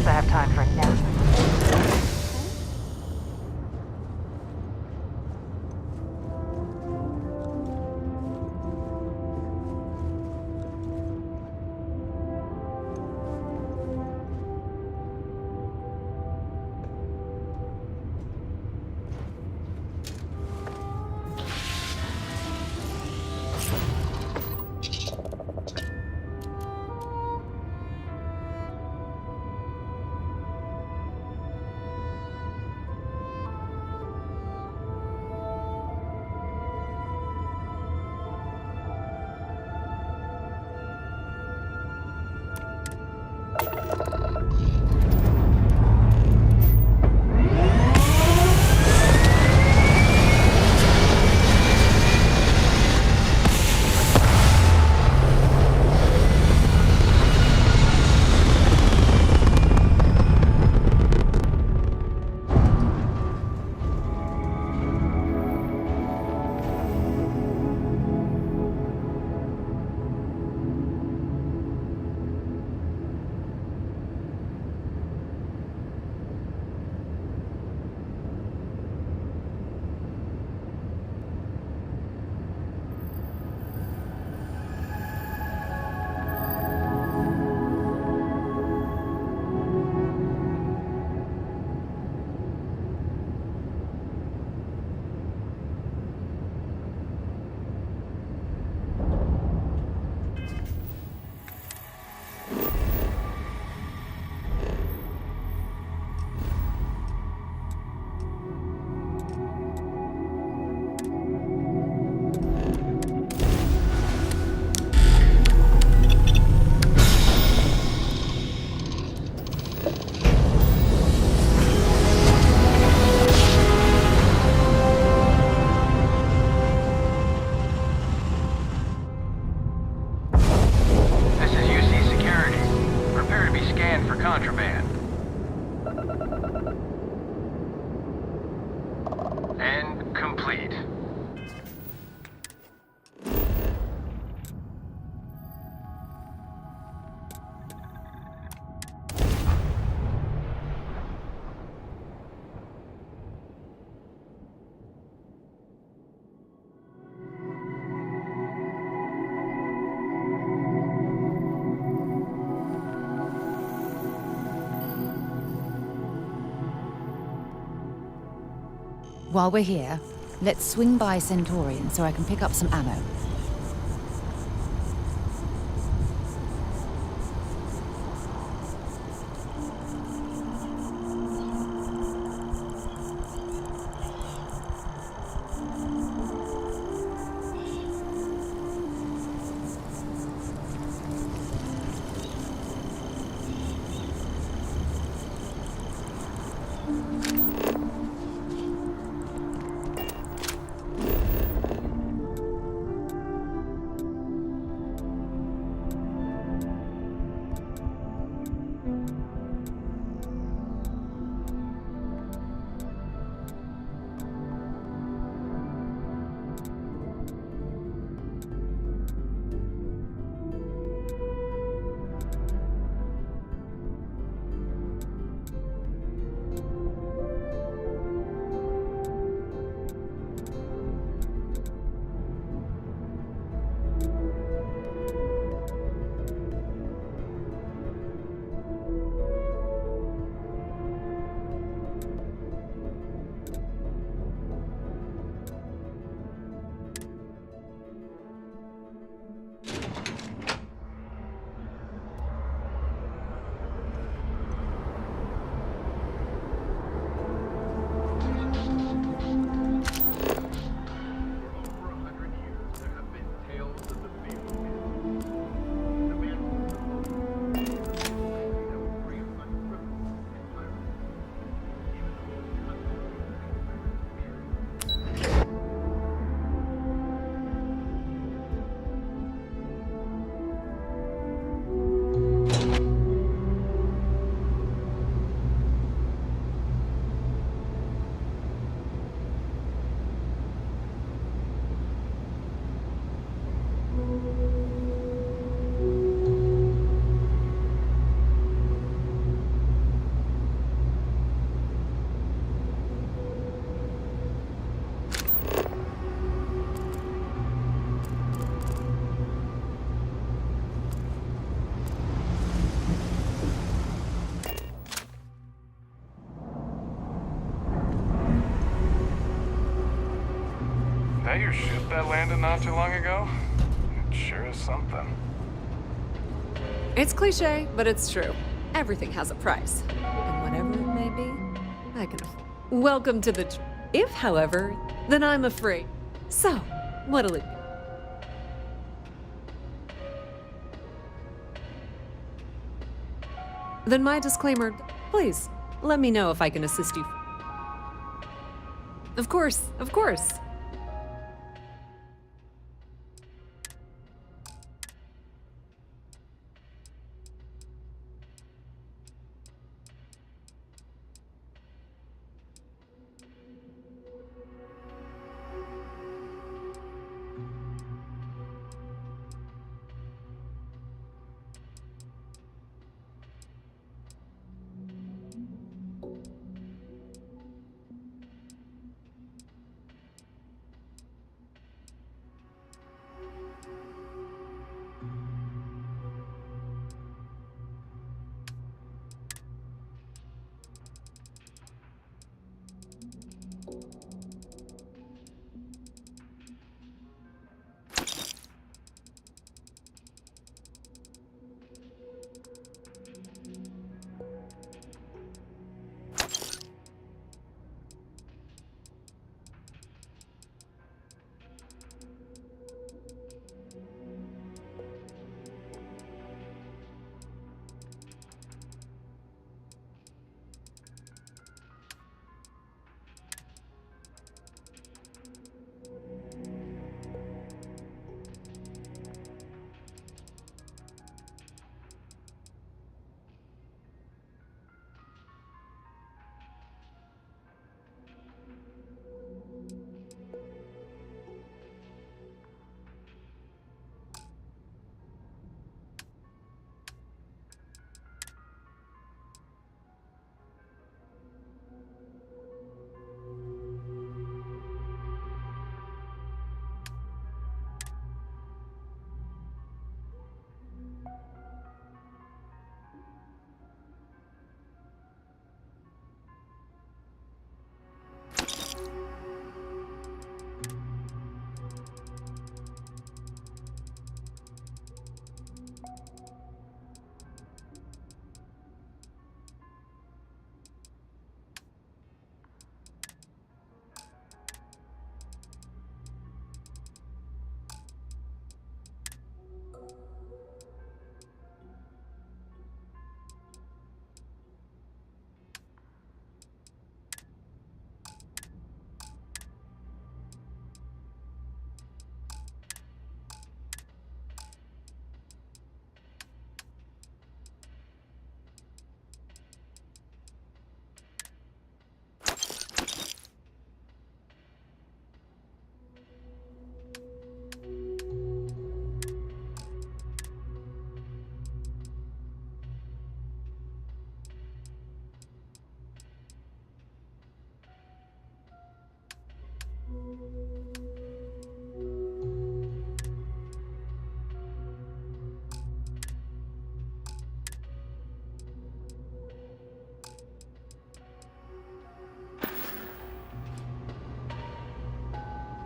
I have time for a nap. contraband. And complete. While we're here, let's swing by Centaurian so I can pick up some ammo. ship that landed not too long ago? It sure is something. It's cliche, but it's true. Everything has a price. And whatever it may be, I can... Welcome to the... If, however, then I'm afraid. So, what'll it be? Then my disclaimer, please, let me know if I can assist you. Of course, of course.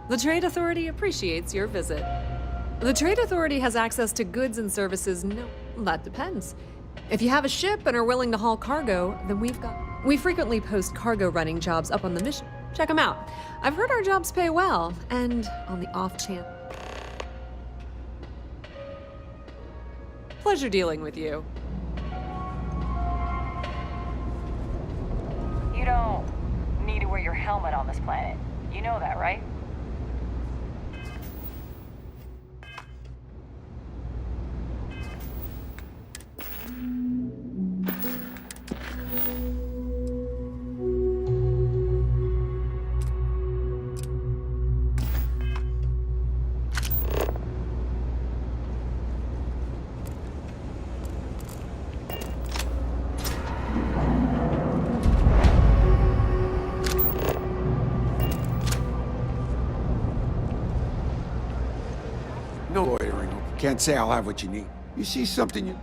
The Trade Authority appreciates your visit. The Trade Authority has access to goods and services. No, that depends. If you have a ship and are willing to haul cargo, then we frequently post cargo running jobs up on the mission. Check them out. I've heard our jobs pay well, and on the off chance. Pleasure dealing with you. You don't need to wear your helmet on this planet. You know that, right? No loitering. Can't say I'll have what you need. You see something you...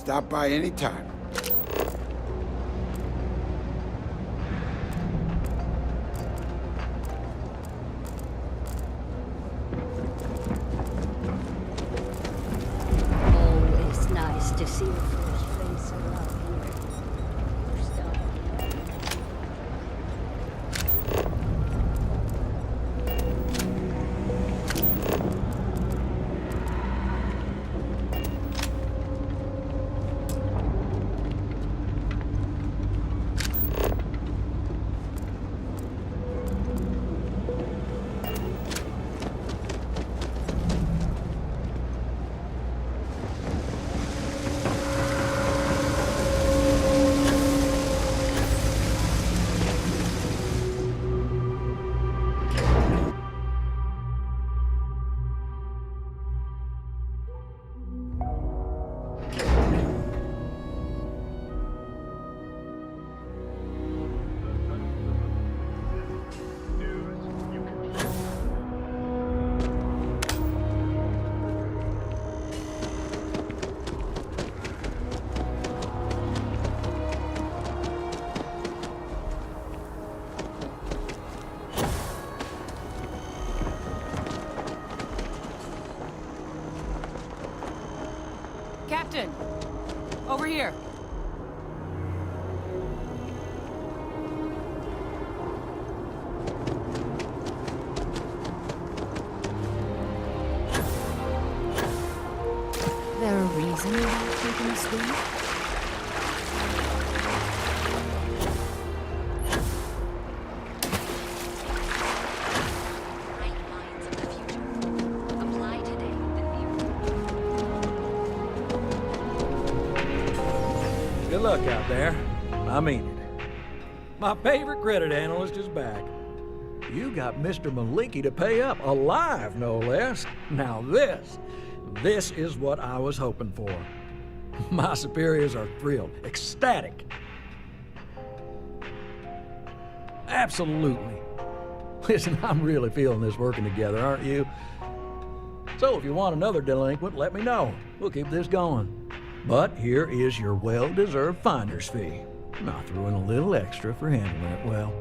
Stop by any time. Always nice to see a fresh face around here. Captain! Over here! There a reason you're not taking a swim? Good luck out there. I mean it. My favorite credit analyst is back. You got Mr. Maliki to pay up, alive no less. Now this is what I was hoping for. My superiors are thrilled, ecstatic. Absolutely. Listen, I'm really feeling this working together, aren't you? So if you want another delinquent, let me know. We'll keep this going. But here is your well-deserved finder's fee. I threw in a little extra for handling it well.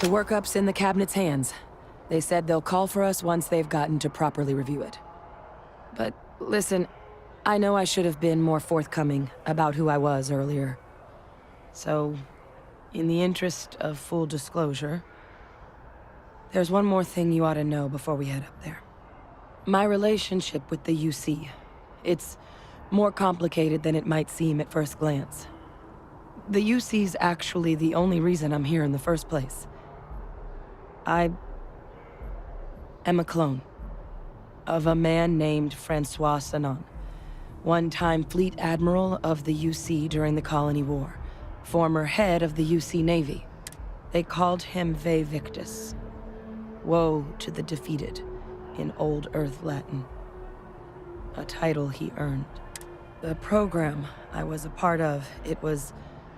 The workup's in the cabinet's hands. They said they'll call for us once they've gotten to properly review it. But listen, I know I should have been more forthcoming about who I was earlier. So, in the interest of full disclosure, there's one more thing you ought to know before we head up there. My relationship with the UC. It's more complicated than it might seem at first glance. The UC's actually the only reason I'm here in the first place. I am a clone of a man named Francois Sanon, one-time fleet admiral of the UC during the Colony War, former head of the UC Navy. They called him Ve Victus. Woe to the defeated, in Old Earth Latin. A title he earned. The program I was a part of, it was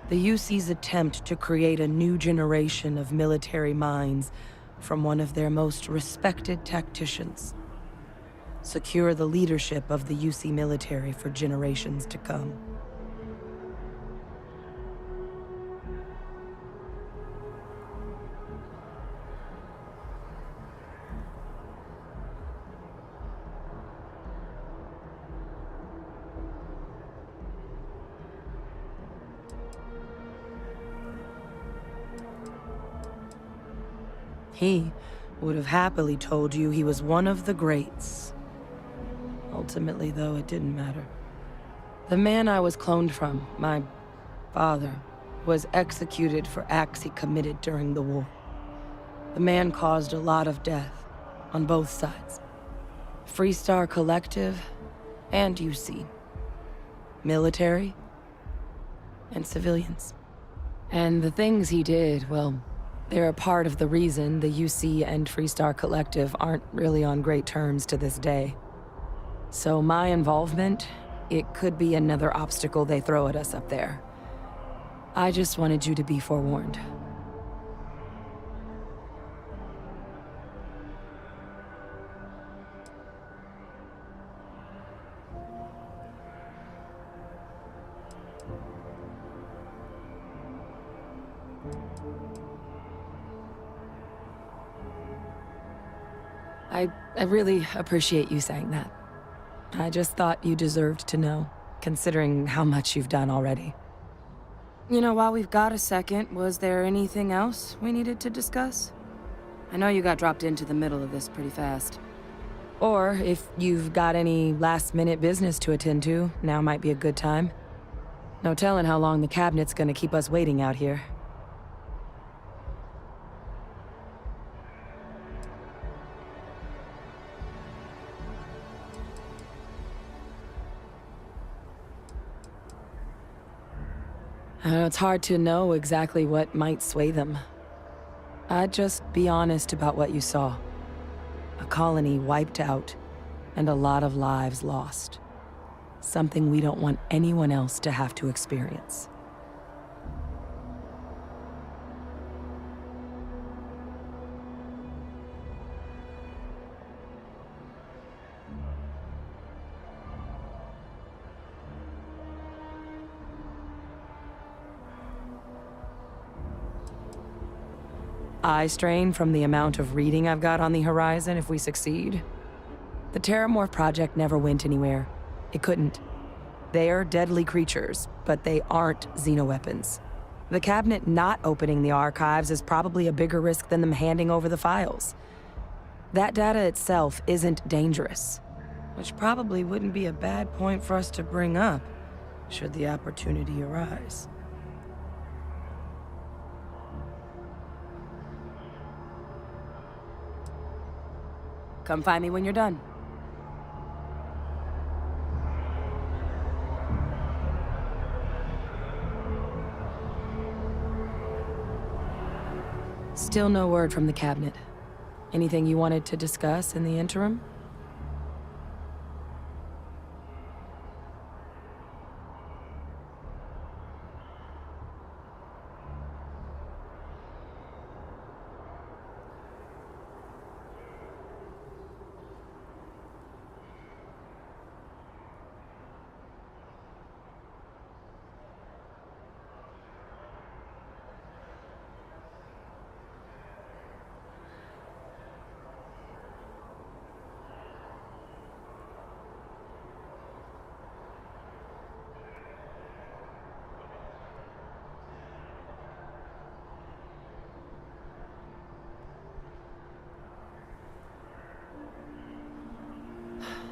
the UC's attempt to create a new generation of military minds from one of their most respected tacticians. Secure the leadership of the UC military for generations to come. He would have happily told you he was one of the greats. Ultimately, though, it didn't matter. The man I was cloned from, my father, was executed for acts he committed during the war. The man caused a lot of death, on both sides. Freestar Collective and UC. Military and civilians. And the things he did, well, they're a part of the reason the UC and Freestar Collective aren't really on great terms to this day. So my involvement, it could be another obstacle they throw at us up there. I just wanted you to be forewarned. I really appreciate you saying that. I just thought you deserved to know, considering how much you've done already. You know, while we've got a second, was there anything else we needed to discuss? I know you got dropped into the middle of this pretty fast. Or if you've got any last-minute business to attend to, now might be a good time. No telling how long the cabinet's gonna keep us waiting out here. It's hard to know exactly what might sway them. I'd just be honest about what you saw. A colony wiped out, and a lot of lives lost. Something we don't want anyone else to have to experience. Eye strain from the amount of reading I've got on the horizon if we succeed. The Terramorph project never went anywhere. It couldn't. They're deadly creatures, but they aren't xenoweapons. The cabinet not opening the archives is probably a bigger risk than them handing over the files. That data itself isn't dangerous, which probably wouldn't be a bad point for us to bring up, should the opportunity arise. Come find me when you're done. Still no word from the cabinet. Anything you wanted to discuss in the interim?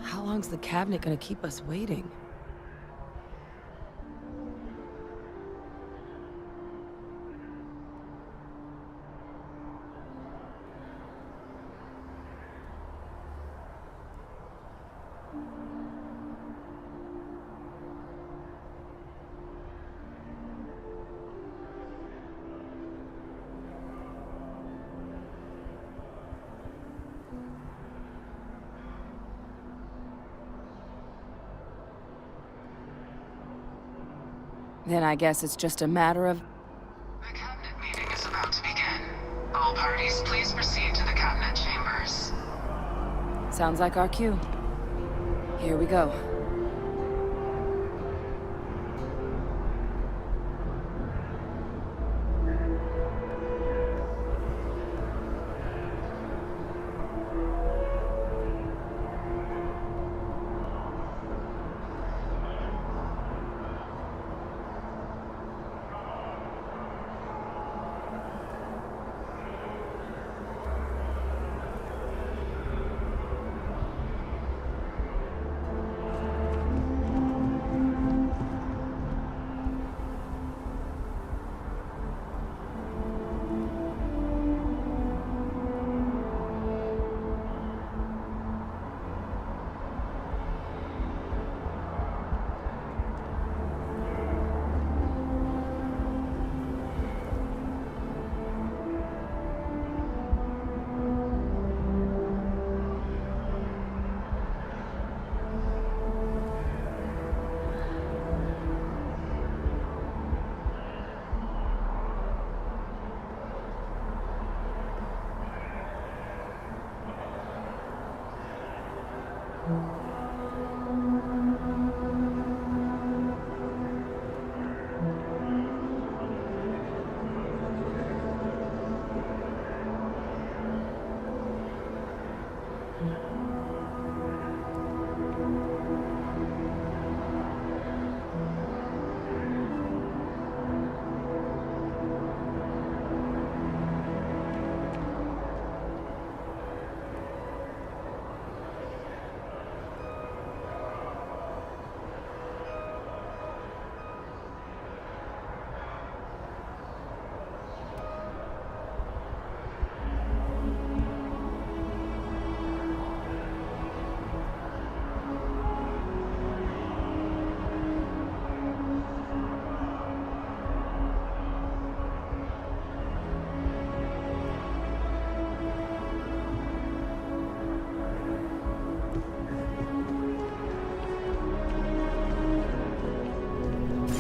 How long's the cabinet gonna keep us waiting? Then I guess it's just a matter of... The cabinet meeting is about to begin. All parties, please proceed to the cabinet chambers. Sounds like our cue. Here we go.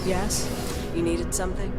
Yes? You needed something?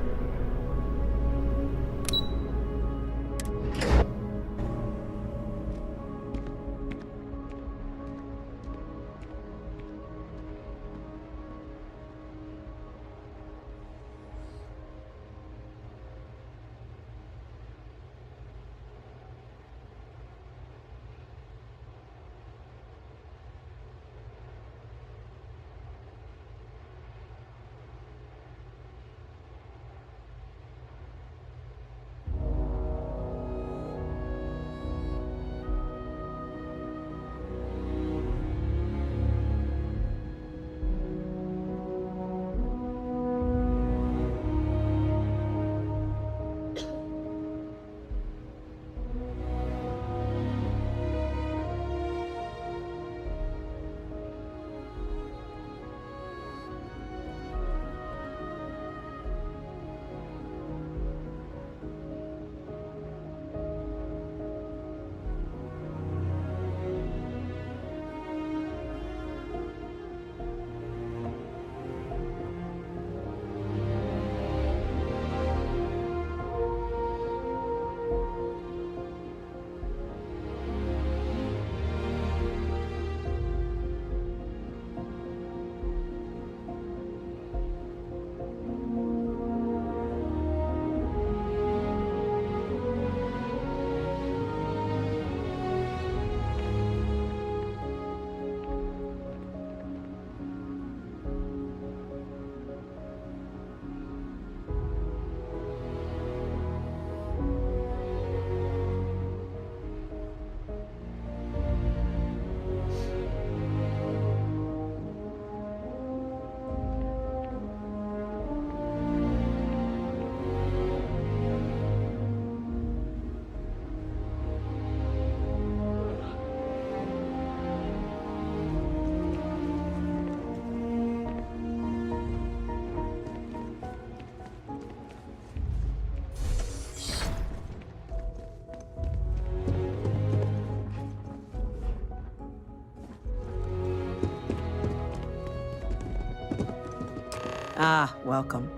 Ah, welcome.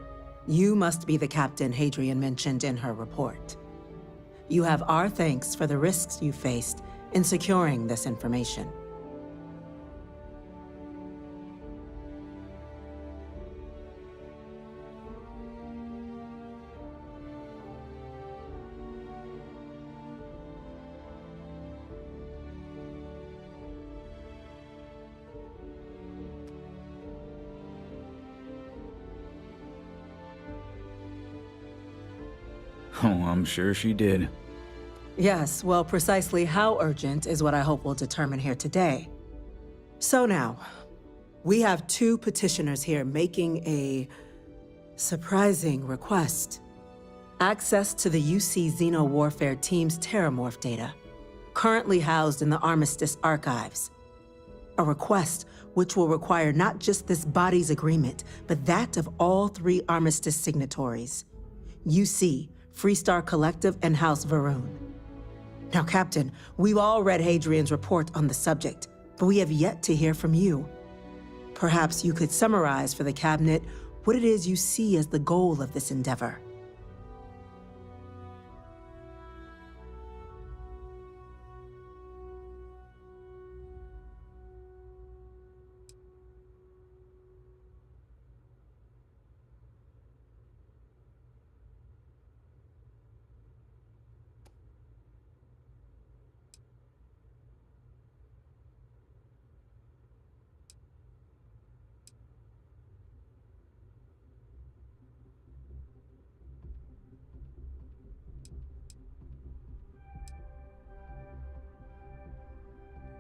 You must be the captain Hadrian mentioned in her report. You have our thanks for the risks you faced in securing this information. Oh, I'm sure she did. Yes, well, precisely how urgent is what I hope we'll determine here today. So now, we have two petitioners here making a surprising request. Access to the UC Xeno Warfare Team's Terramorph data, currently housed in the Armistice archives. A request which will require not just this body's agreement, but that of all three Armistice signatories. UC, Freestar Collective, and House Varun. Now, Captain, we've all read Hadrian's report on the subject, but we have yet to hear from you. Perhaps you could summarize for the Cabinet what it is you see as the goal of this endeavor.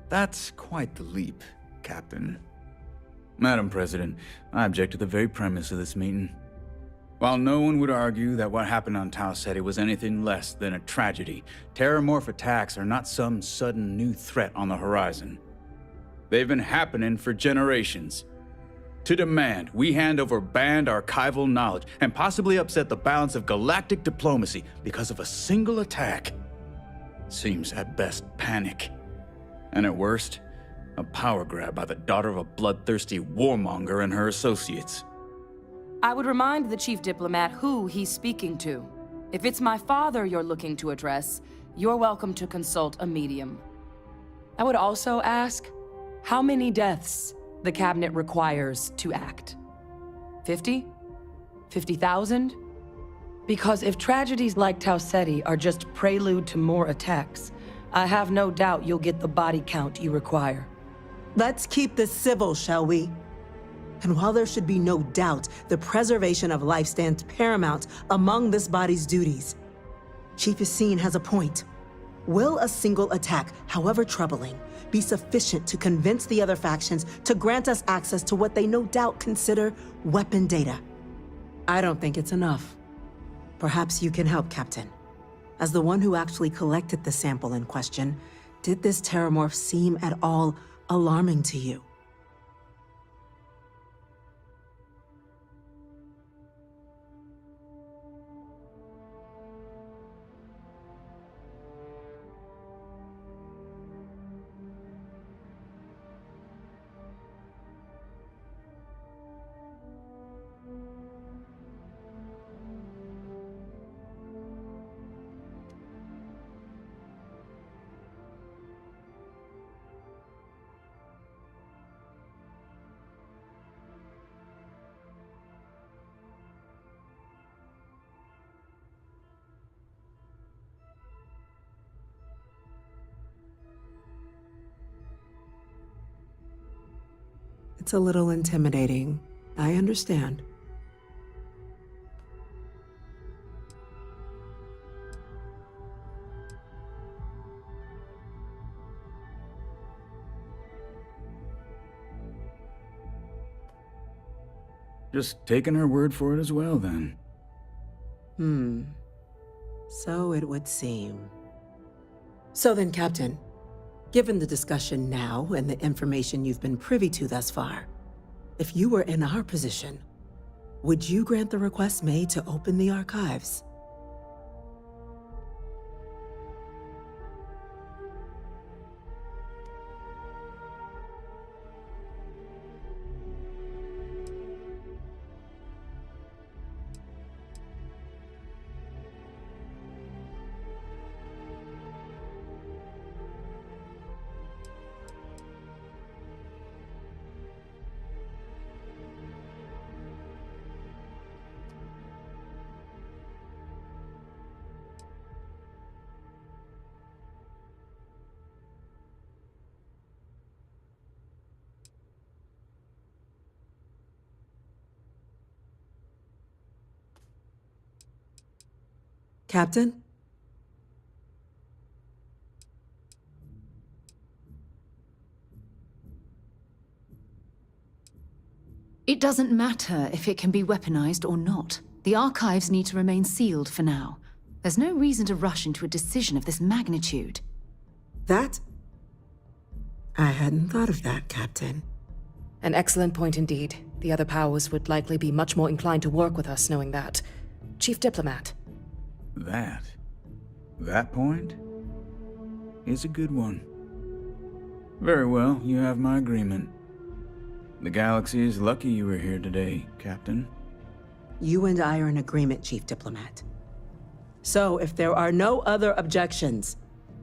That's quite the leap, Captain. Madam President, I object to the very premise of this meeting. While no one would argue that what happened on Tau Ceti was anything less than a tragedy, terramorph attacks are not some sudden new threat on the horizon. They've been happening for generations. To demand we hand over banned archival knowledge and possibly upset the balance of galactic diplomacy because of a single attack seems at best panic. And at worst, a power grab by the daughter of a bloodthirsty warmonger and her associates. I would remind the chief diplomat who he's speaking to. If it's my father you're looking to address, you're welcome to consult a medium. I would also ask how many deaths the Cabinet requires to act. 50? 50,000? Because if tragedies like Tau Ceti are just prelude to more attacks, I have no doubt you'll get the body count you require. Let's keep this civil, shall we? And while there should be no doubt the preservation of life stands paramount among this body's duties, Chief Yassine has a point. Will a single attack, however troubling, be sufficient to convince the other factions to grant us access to what they no doubt consider weapon data? I don't think it's enough. Perhaps you can help, Captain. As the one who actually collected the sample in question, did this terramorph seem at all alarming to you? It's a little intimidating. I understand. Just taking her word for it as well, then. So it would seem. So then, Captain, given the discussion now and the information you've been privy to thus far, if you were in our position, would you grant the request made to open the archives? Captain? It doesn't matter if it can be weaponized or not. The archives need to remain sealed for now. There's no reason to rush into a decision of this magnitude. That? I hadn't thought of that, Captain. An excellent point indeed. The other powers would likely be much more inclined to work with us knowing that. Chief Diplomat. That point is a good one. Very well, you have my agreement. The galaxy is lucky you were here today, Captain. You and I are in agreement, Chief Diplomat. So, if there are no other objections,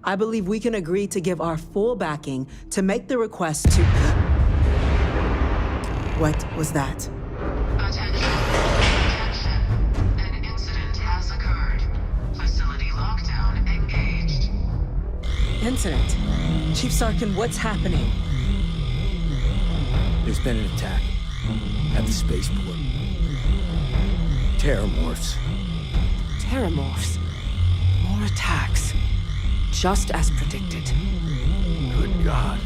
I believe we can agree to give our full backing to make the request to... What was that? Attention. Attention. An incident has occurred. Facility lockdown engaged. Incident? Chief Sarkin, what's happening? There's been an attack at the spaceport. Terramorphs. Terramorphs. More attacks. Just as predicted. Good God.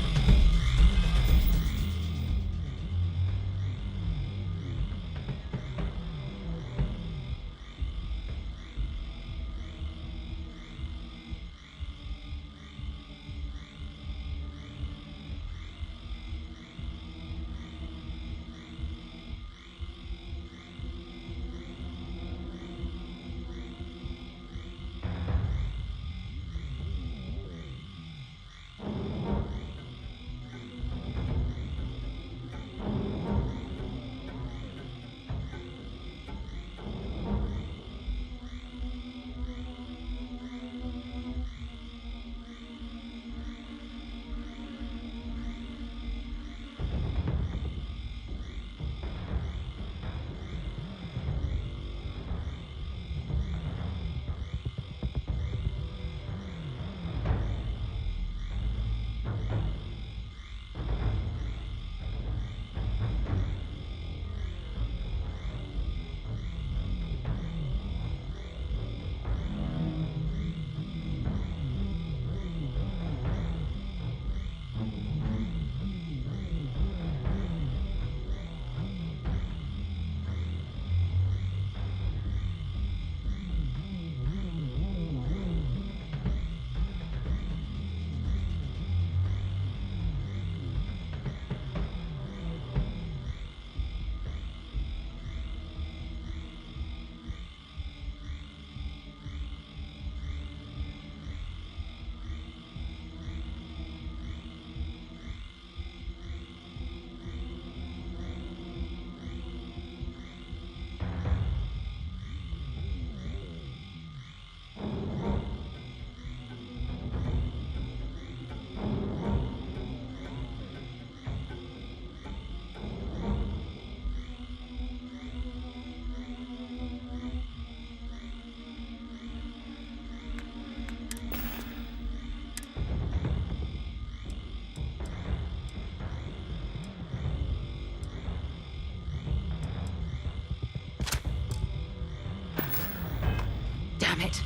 Damn it.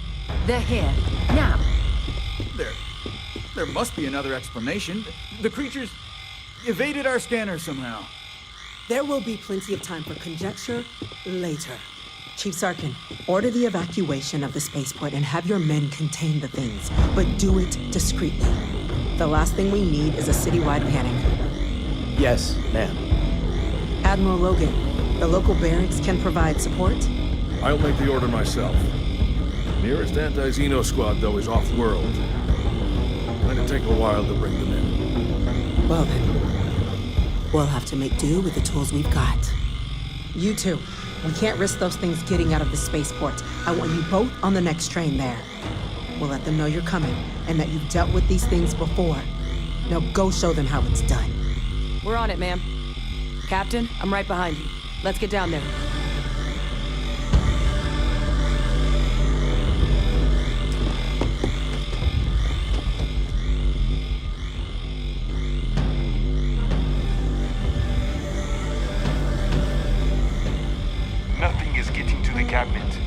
They're here. Now. There must be another explanation. The creatures evaded our scanner somehow. There will be plenty of time for conjecture later. Chief Sarkin, order the evacuation of the spaceport and have your men contain the things, but do it discreetly. The last thing we need is a citywide panic. Yes, ma'am. Admiral Logan, the local barracks can provide support? I'll make the order myself. Nearest anti-Xeno squad, though, is off-world. Going to take a while to bring them in. Well then, we'll have to make do with the tools we've got. You two, we can't risk those things getting out of the spaceport. I want you both on the next train there. We'll let them know you're coming and that you've dealt with these things before. Now go show them how it's done. We're on it, ma'am. Captain, I'm right behind you. Let's get down there. Nothing is getting to the cabinet.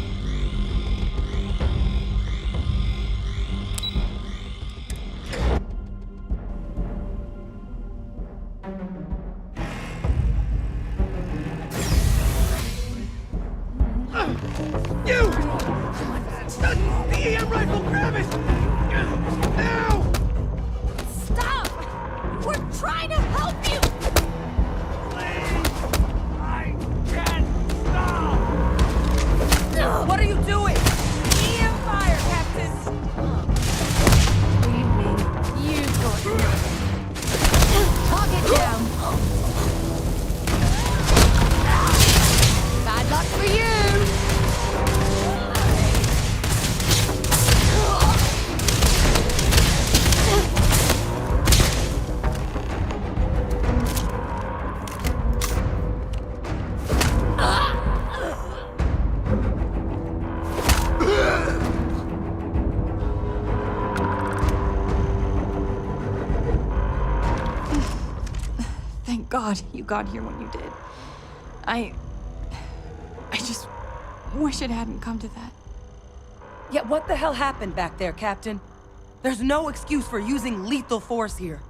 EM rifle, grab it! Now! Stop! We're trying to help you! Please! I can't stop! What are you doing? EM fire, Captain! Leave me. You go ahead. Target down. Bad luck for you! Thank God you got here when you did. I just wish it hadn't come to that. Yeah, what the hell happened back there, Captain? There's no excuse for using lethal force here.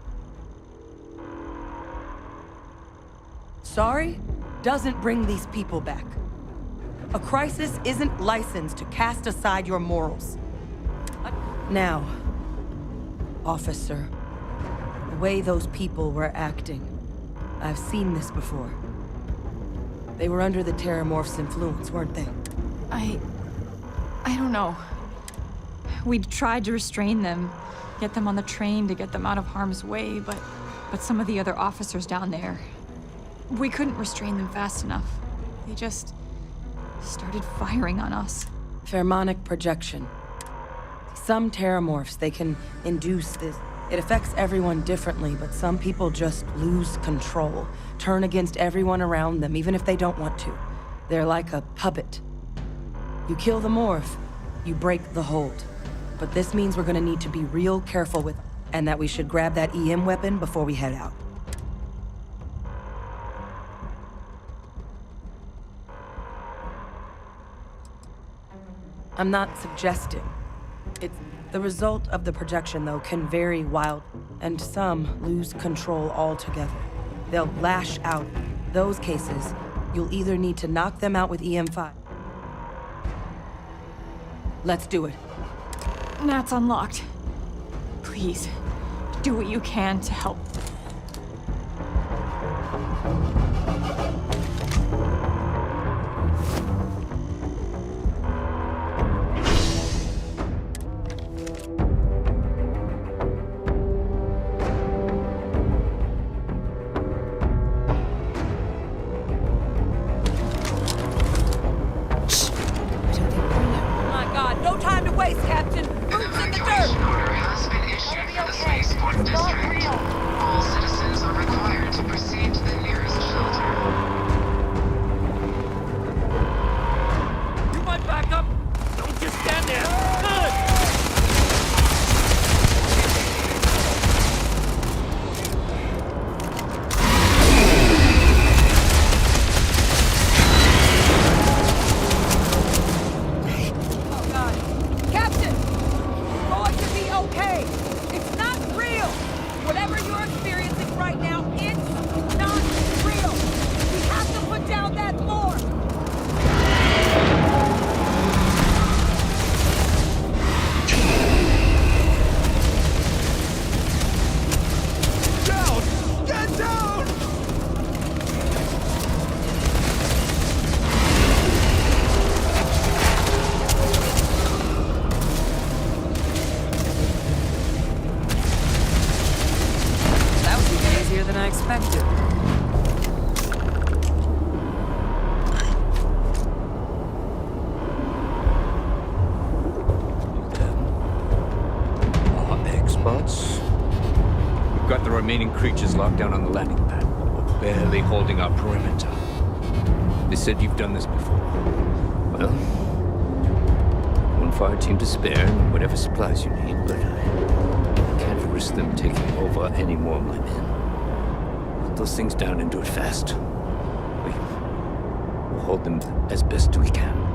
Sorry doesn't bring these people back. A crisis isn't licensed to cast aside your morals. Now, officer, the way those people were acting, I've seen this before. They were under the Terramorph's influence, weren't they? I don't know. We tried to restrain them, get them on the train to get them out of harm's way, but some of the other officers down there, we couldn't restrain them fast enough. They just started firing on us. Pheromonic projection. Some Terramorphs, they can induce this. It affects everyone differently, but some people just lose control, turn against everyone around them, even if they don't want to. They're like a puppet. You kill the morph, you break the hold. But this means we're gonna need to be real careful with, and that we should grab that EM weapon before we head out. I'm not suggesting. It's the result of the projection, though, can vary wild, and some lose control altogether. They'll lash out. Those cases, you'll either need to knock them out with EM5. Let's do it. Nat's unlocked. Please, do what you can to help. Remaining creatures locked down on the landing pad. We're barely holding our perimeter. They said you've done this before. Well, one fire team to spare and whatever supplies you need, but I can't risk them taking over any more of my men. Put those things down and do it fast. We'll hold them as best we can.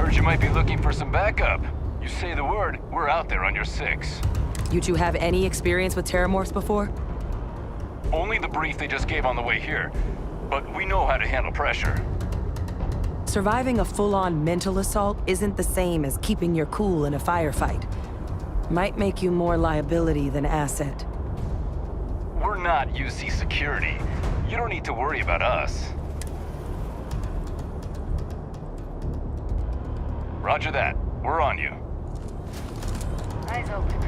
You might be looking for some backup. You say the word, we're out there on your 6. You two have any experience with Terramorphs before? Only the brief they just gave on the way here. But we know how to handle pressure. Surviving a full-on mental assault isn't the same as keeping your cool in a firefight. Might make you more liability than asset. We're not UC security. You don't need to worry about us. Roger that. We're on you. Eyes open.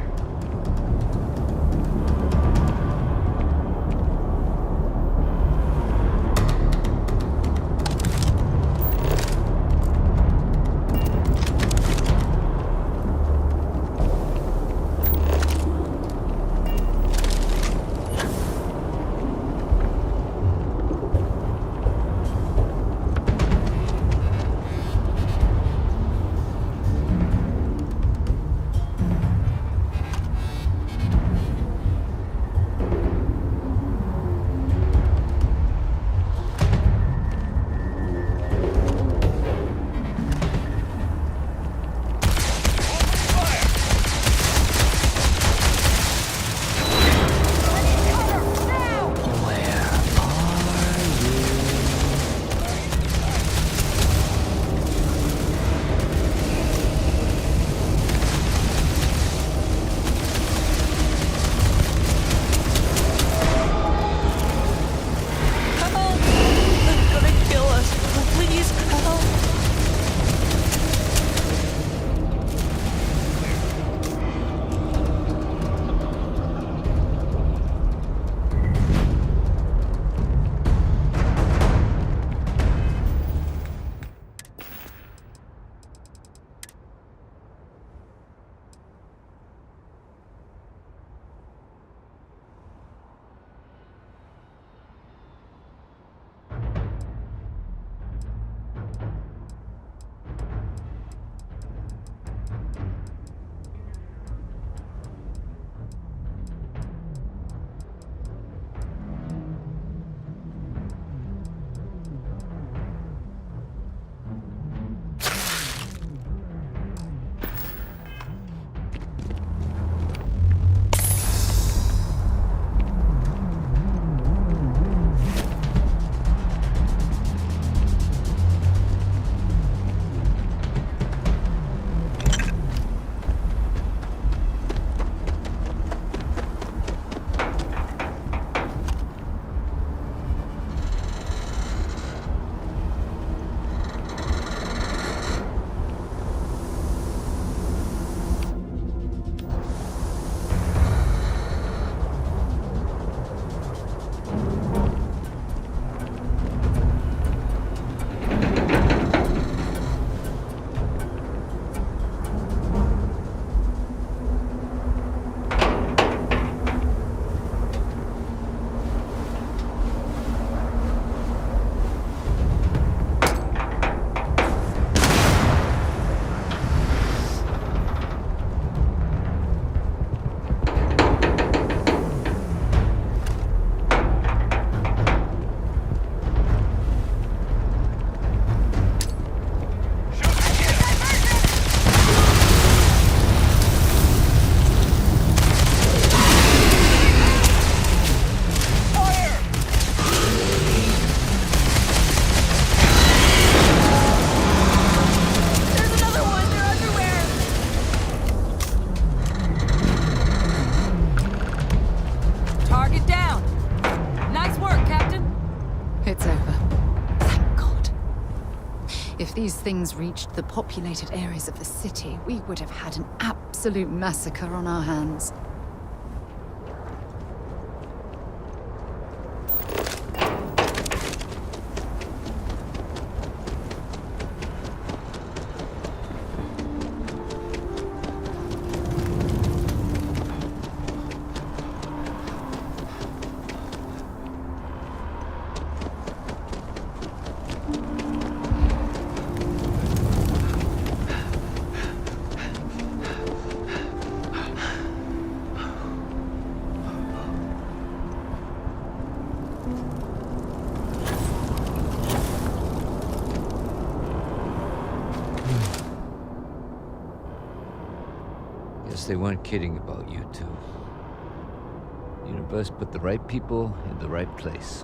If these things reached the populated areas of the city, we would have had an absolute massacre on our hands. Guess they weren't kidding about you two. You're a of us put the right people in the right place.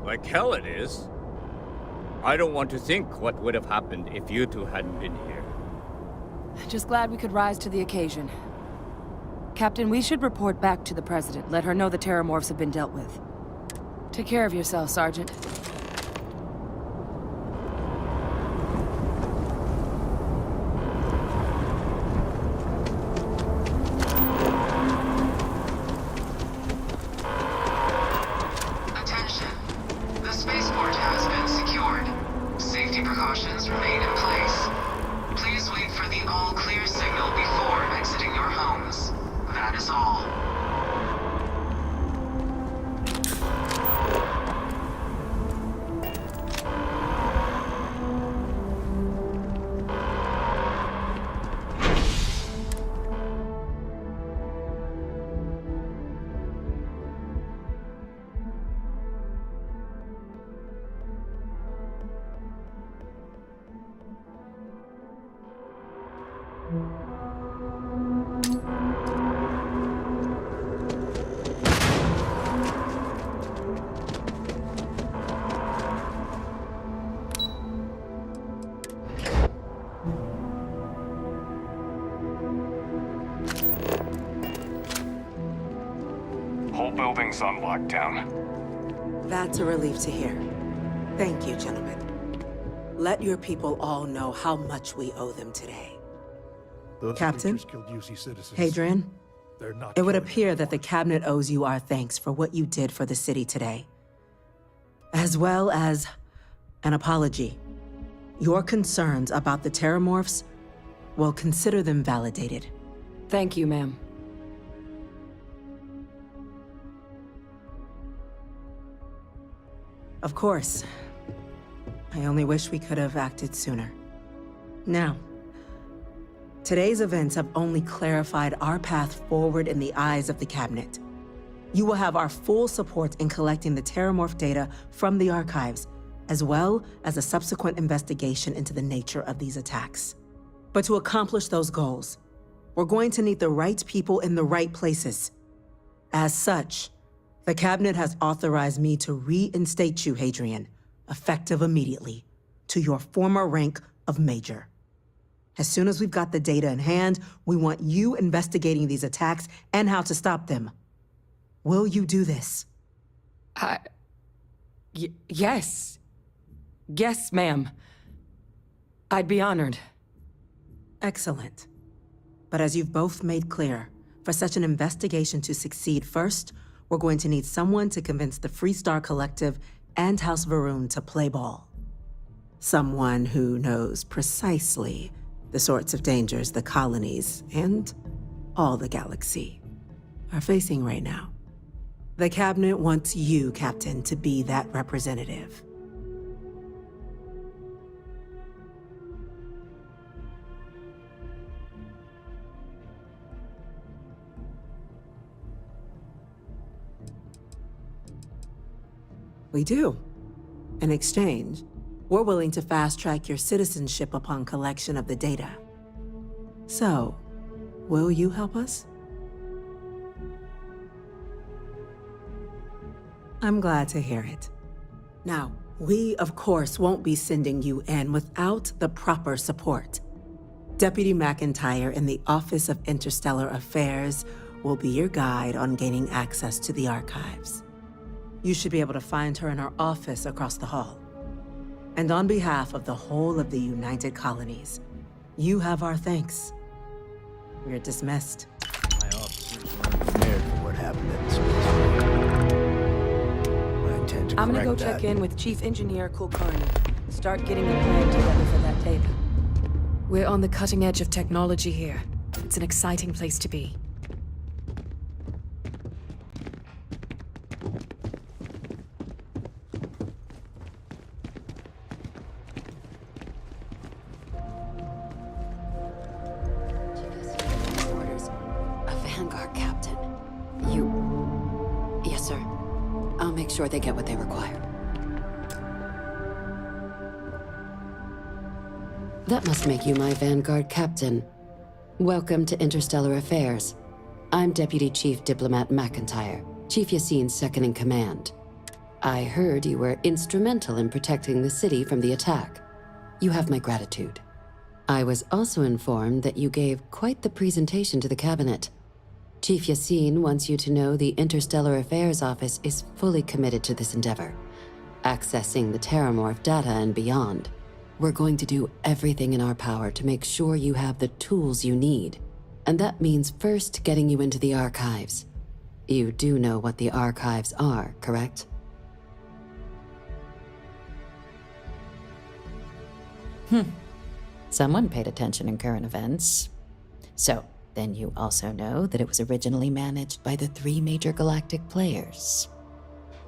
Like hell it is. I don't want to think what would have happened if you two hadn't been here. Just glad we could rise to the occasion. Captain, we should report back to the President. Let her know the Terramorphs have been dealt with. Take care of yourself, Sergeant. Attention. The spaceport has been secured. Safety precautions remain in place. Please wait for the all-clear signal before exiting your homes. That is all. Whole building's on lockdown. That's a relief to hear. Thank you, gentlemen. Let your people all know how much we owe them today. Captain, Hadrian, it would appear that the Cabinet owes you our thanks for what you did for the city today, as well as an apology. Your concerns about the Terramorphs, well, consider them validated. Thank you, ma'am. Of course. I only wish we could have acted sooner. Now, today's events have only clarified our path forward in the eyes of the Cabinet. You will have our full support in collecting the Terramorph data from the archives, as well as a subsequent investigation into the nature of these attacks. But to accomplish those goals, we're going to need the right people in the right places. As such, the Cabinet has authorized me to reinstate you, Hadrian, effective immediately, to your former rank of Major. As soon as we've got the data in hand, we want you investigating these attacks and how to stop them. Will you do this? Yes. Yes, ma'am. I'd be honored. Excellent. But as you've both made clear, for such an investigation to succeed first, we're going to need someone to convince the Freestar Collective and House Varun to play ball. Someone who knows precisely the sorts of dangers the colonies and all the galaxy are facing right now. The Cabinet wants you, Captain, to be that representative. We do. In exchange, we're willing to fast-track your citizenship upon collection of the data. So, will you help us? I'm glad to hear it. Now, we, of course, won't be sending you in without the proper support. Deputy McIntyre in the Office of Interstellar Affairs will be your guide on gaining access to the archives. You should be able to find her in her office across the hall. And on behalf of the whole of the United Colonies, you have our thanks. You're dismissed. My officers weren't prepared for what happened at the spaceport. I intend to I'm gonna go correct that. check in with Chief Engineer Kulkarni. Start getting the plan together for that data. We're on the cutting edge of technology here. It's an exciting place to be. Sure they get what they require. That must make you my Vanguard captain. Welcome to Interstellar Affairs. I'm Deputy Chief Diplomat McIntyre, Chief Yassin's second in command. I heard you were instrumental in protecting the city from the attack. You have my gratitude. I was also informed that you gave quite the presentation to the cabinet. Chief Yassin wants you to know the Interstellar Affairs Office is fully committed to this endeavor, accessing the Terramorph data and beyond. We're going to do everything in our power to make sure you have the tools you need. And that means first getting you into the archives. You do know what the archives are, correct? Someone paid attention in current events. So, then you also know that it was originally managed by the 3 major galactic players.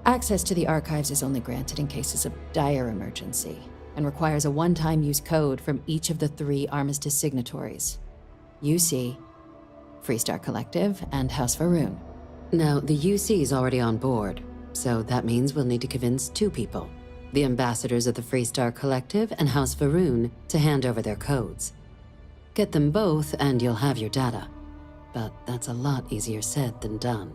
Access to the archives is only granted in cases of dire emergency, and requires a one-time use code from each of the 3 armistice signatories. UC, Freestar Collective, and House Varun. Now, the UC is already on board, so that means we'll need to convince 2 people. The ambassadors of the Freestar Collective and House Varun to hand over their codes. Get them both and you'll have your data. But that's a lot easier said than done.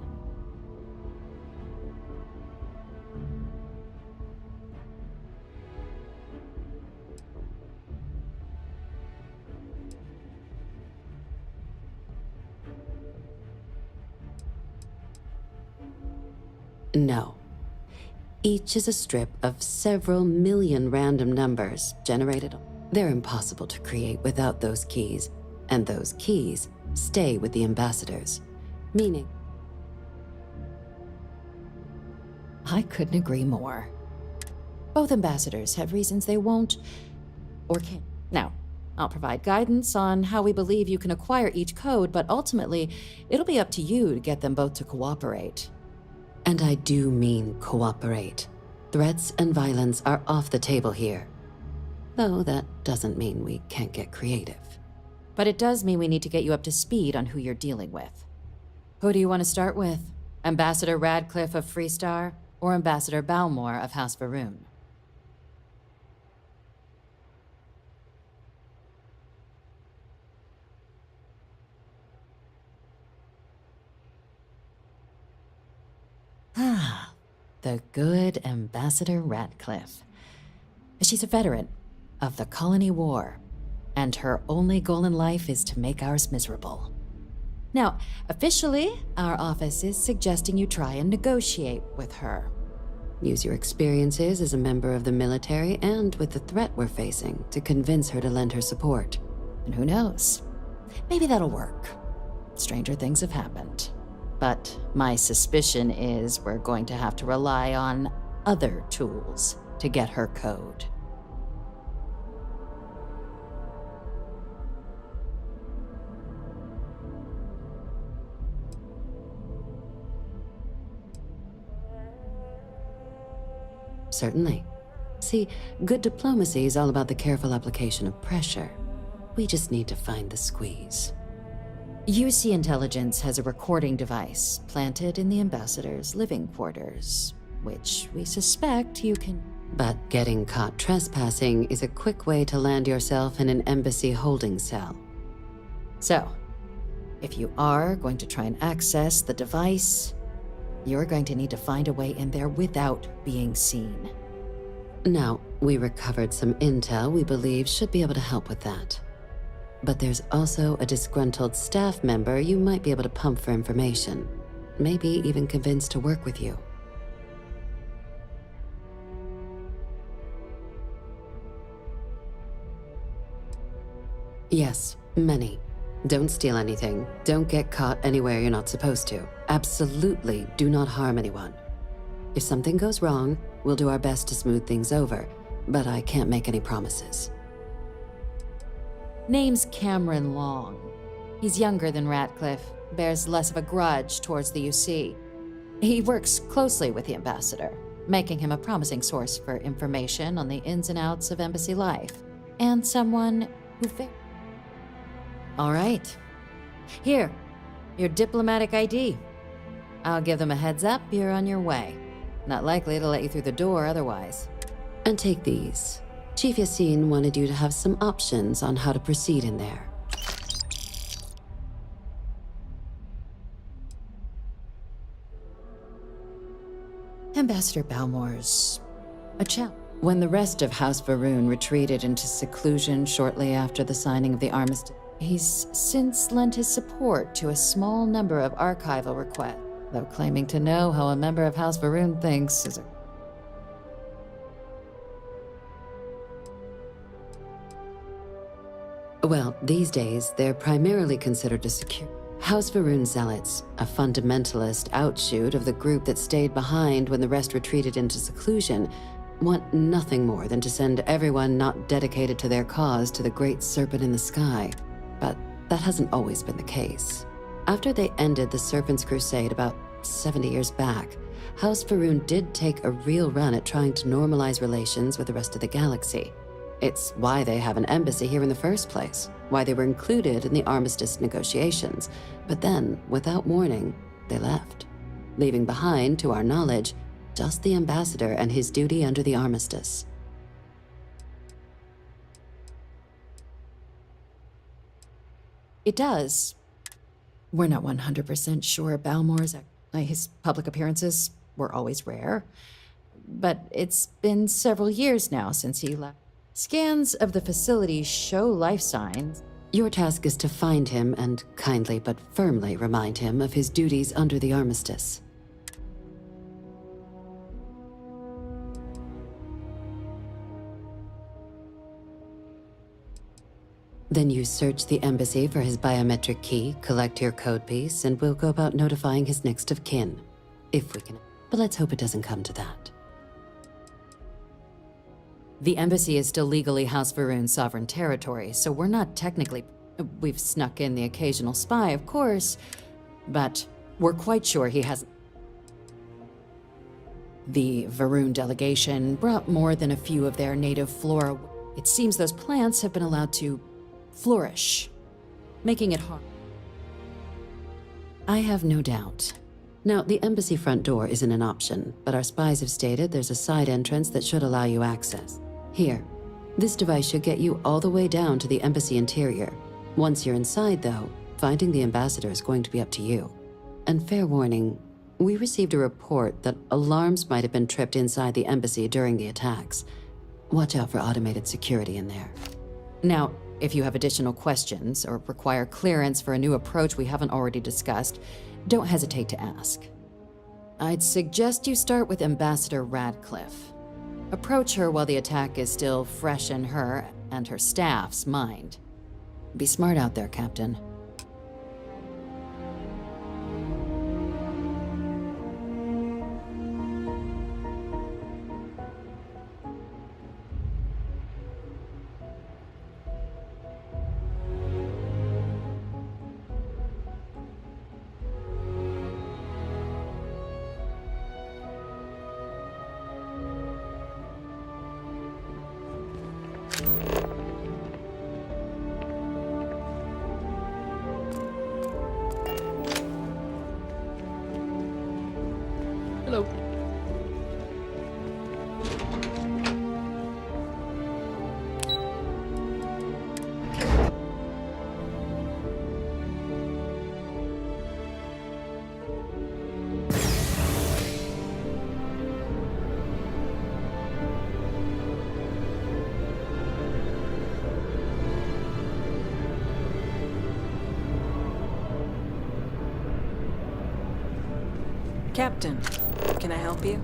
No. Each is a strip of several million random numbers generated. They're impossible to create without those keys, and those keys stay with the ambassadors. Meaning... I couldn't agree more. Both ambassadors have reasons they won't or can't. Now, I'll provide guidance on how we believe you can acquire each code, but ultimately, it'll be up to you to get them both to cooperate. And I do mean cooperate. Threats and violence are off the table here. Though that doesn't mean we can't get creative. But it does mean we need to get you up to speed on who you're dealing with. Who do you want to start with? Ambassador Radcliffe of Freestar, or Ambassador Balmore of House Varun? Ah, the good Ambassador Radcliffe. She's a veteran of the Colony War, and her only goal in life is to make ours miserable. Now, officially, our office is suggesting you try and negotiate with her. Use your experiences as a member of the military and with the threat we're facing to convince her to lend her support. And who knows? Maybe that'll work. Stranger things have happened. But my suspicion is we're going to have to rely on other tools to get her code. Certainly. See, good diplomacy is all about the careful application of pressure. We just need to find the squeeze. UC Intelligence has a recording device planted in the ambassador's living quarters, which we suspect you can... But getting caught trespassing is a quick way to land yourself in an embassy holding cell. So, if you are going to try and access the device, you're going to need to find a way in there without being seen. Now, we recovered some intel we believe should be able to help with that. But there's also a disgruntled staff member you might be able to pump for information. Maybe even convince to work with you. Yes, many. Don't steal anything. Don't get caught anywhere you're not supposed to. Absolutely do not harm anyone. If something goes wrong, we'll do our best to smooth things over, but I can't make any promises. Name's Cameron Long. He's younger than Ratcliffe, bears less of a grudge towards the UC. He works closely with the ambassador, making him a promising source for information on the ins and outs of embassy life, and someone who... All right. Here, your diplomatic ID. I'll give them a heads up, you're on your way. Not likely to let you through the door otherwise. And take these. Chief Yassine wanted you to have some options on how to proceed in there. Ambassador Balmore's a challenge. When the rest of House Varun retreated into seclusion shortly after the signing of the armistice, he's since lent his support to a small number of archival requests, though claiming to know how a member of House Varun thinks is a... Well, these days, they're primarily considered a secure... House Varun Zealots, a fundamentalist outshoot of the group that stayed behind when the rest retreated into seclusion, want nothing more than to send everyone not dedicated to their cause to the great serpent in the sky. But that hasn't always been the case. After they ended the Serpent's Crusade about 70 years back, House Varun did take a real run at trying to normalize relations with the rest of the galaxy. It's why they have an embassy here in the first place, why they were included in the armistice negotiations. But then, without warning, they left, leaving behind, to our knowledge, just the ambassador and his duty under the armistice. It does. We're not 100% sure Balmore's... His public appearances were always rare. But it's been several years now since he left. Scans of the facility show life signs. Your task is to find him and kindly but firmly remind him of his duties under the armistice. Then you search the embassy for his biometric key, collect your code piece, and we'll go about notifying his next of kin. If we can. But let's hope it doesn't come to that. The embassy is still legally House Varun's sovereign territory, so we're not technically... We've snuck in the occasional spy, of course, but we're quite sure he hasn't... The Varun delegation brought more than a few of their native flora. It seems those plants have been allowed to flourish, making it hard. I have no doubt. Now, the embassy front door isn't an option, but our spies have stated there's a side entrance that should allow you access. Here, this device should get you all the way down to the embassy interior. Once you're inside, though, finding the ambassador is going to be up to you. And fair warning, we received a report that alarms might have been tripped inside the embassy during the attacks. Watch out for automated security in there. Now, if you have additional questions or require clearance for a new approach we haven't already discussed, don't hesitate to ask. I'd suggest you start with Ambassador Radcliffe. Approach her while the attack is still fresh in her and her staff's mind. Be smart out there, Captain. Hello. Captain, can I help you?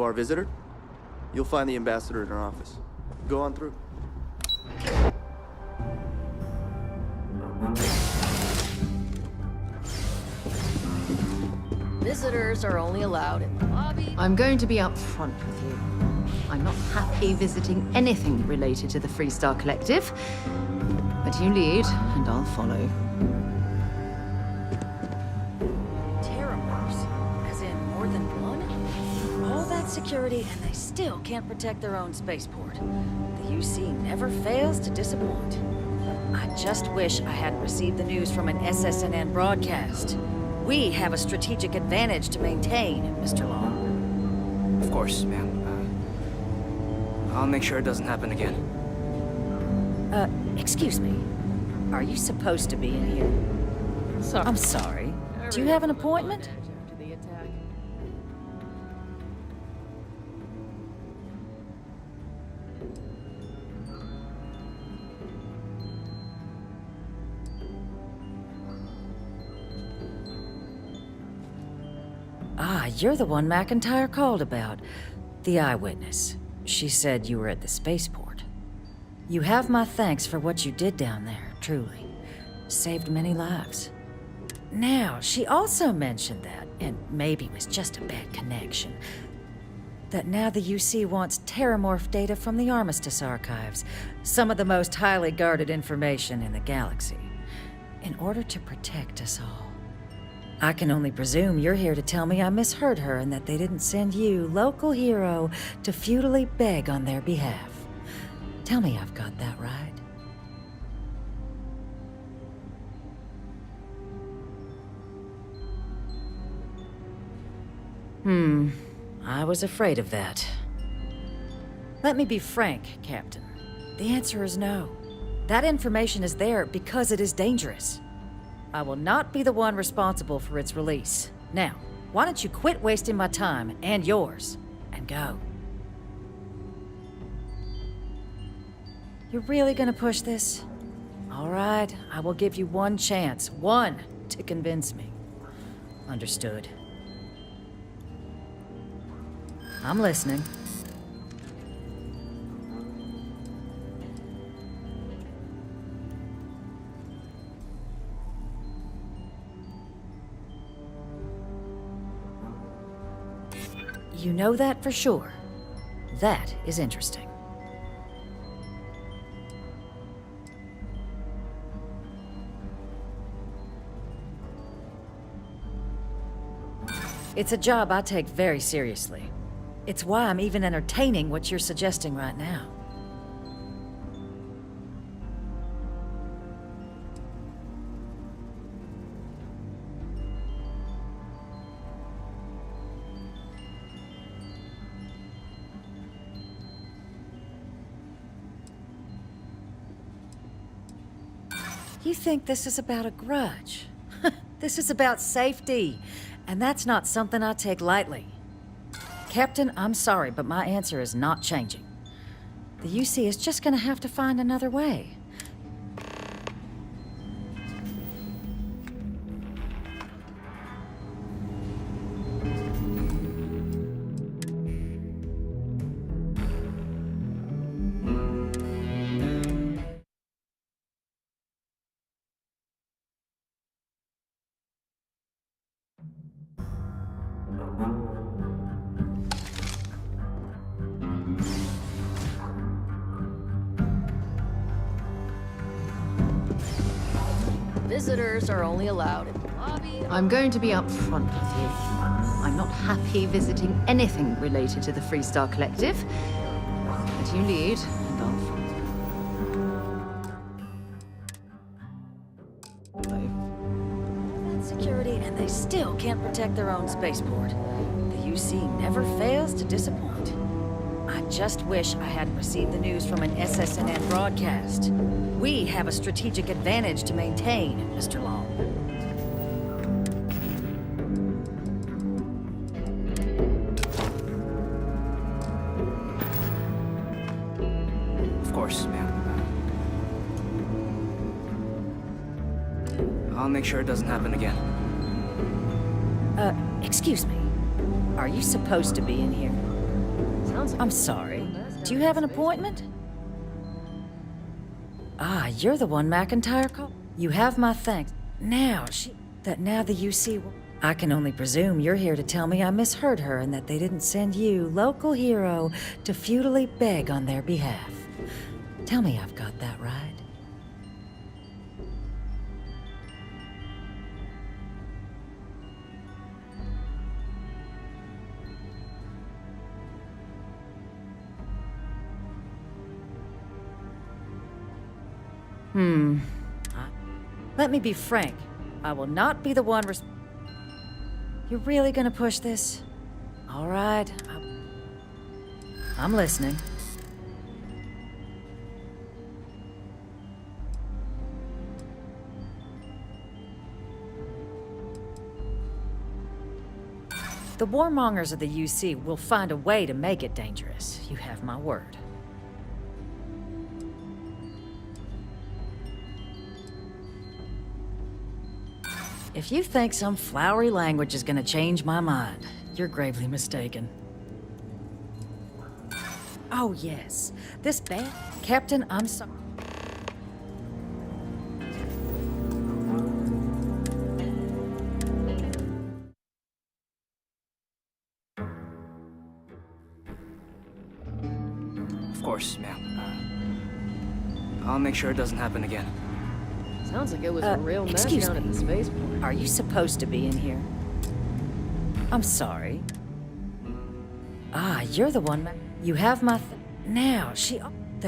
you our visitor? You'll find the ambassador in her office. Go on through. Visitors are only allowed in the lobby. I'm going to be upfront with you. I'm not happy visiting anything related to the Freestar Collective. But you lead, and I'll follow. Terrormers? As in more than one? All that security, and they still can't protect their own spaceport. The UC never fails to disappoint. I just wish I hadn't received the news from an SSNN broadcast. We have a strategic advantage to maintain, Mr. Long. Of course, ma'am. I'll make sure it doesn't happen again. Excuse me. Are you supposed to be in here? Sorry. I'm sorry. Do you have an appointment? After the attack. Ah, you're the one McIntyre called about. The eyewitness. She said you were at the spaceport. You have my thanks for what you did down there, truly. Saved many lives. Now, she also mentioned that, and maybe it was just a bad connection, that now the UC wants terramorph data from the Armistice archives, some of the most highly guarded information in the galaxy, in order to protect us all. I can only presume you're here to tell me I misheard her and that they didn't send you, local hero, to futilely beg on their behalf. Tell me I've got that right. I was afraid of that. Let me be frank, Captain. The answer is no. That information is there because it is dangerous. I will not be the one responsible for its release. Now, why don't you quit wasting my time and yours, and go? You're really gonna push this? All right, I will give you one chance, one, to convince me. Understood. I'm listening. You know that for sure. That is interesting. It's a job I take very seriously. It's why I'm even entertaining what you're suggesting right now. You think this is about a grudge? This is about safety, and that's not something I take lightly. Captain, I'm sorry, but my answer is not changing. The UC is just gonna have to find another way. Visitors are only allowed in the lobby. I'm going to be upfront with you. I'm not happy visiting anything related to the Freestar Collective. But you lead, and I'll follow. That's security, and they still can't protect their own spaceport. The UC never fails to disappoint. I just wish I hadn't received the news from an SSNN broadcast. We have a strategic advantage to maintain, Mr. Long. Of course, ma'am. I'll make sure it doesn't happen again. Excuse me. Are you supposed to be in here? I'm sorry. Do you have an appointment? Ah, you're the one McIntyre called. You have my thanks. Now, now the UC will... I can only presume you're here to tell me I misheard her and that they didn't send you, local hero, to futilely beg on their behalf. Tell me I've got that right. Let me be frank. I will not be the one You're really gonna push this? All right. I'm listening. The warmongers of the UC will find a way to make it dangerous. You have my word. If you think some flowery language is gonna change my mind, you're gravely mistaken. Oh yes, this bad... Captain, I'm sorry. Of course, ma'am. I'll make sure it doesn't happen again. Sounds like it was a real mess down at the spaceport. Are you supposed to be in here? I'm sorry. Ah, you're the one... You have my... Now,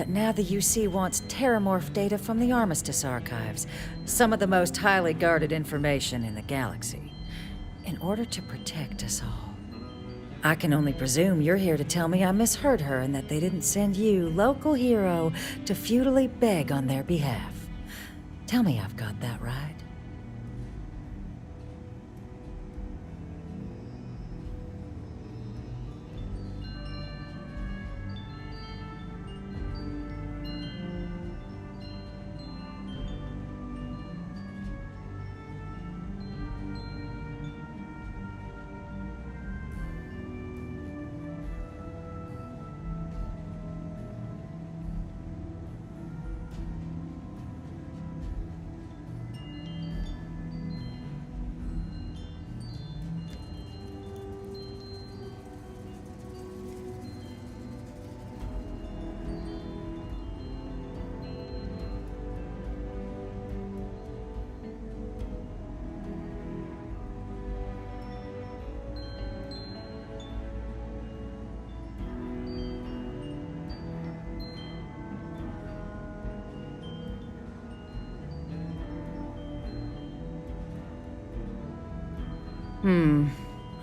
now the UC wants terramorph data from the Armistice archives. Some of the most highly guarded information in the galaxy. In order to protect us all. I can only presume you're here to tell me I misheard her and that they didn't send you, local hero, to futilely beg on their behalf. Tell me I've got that right.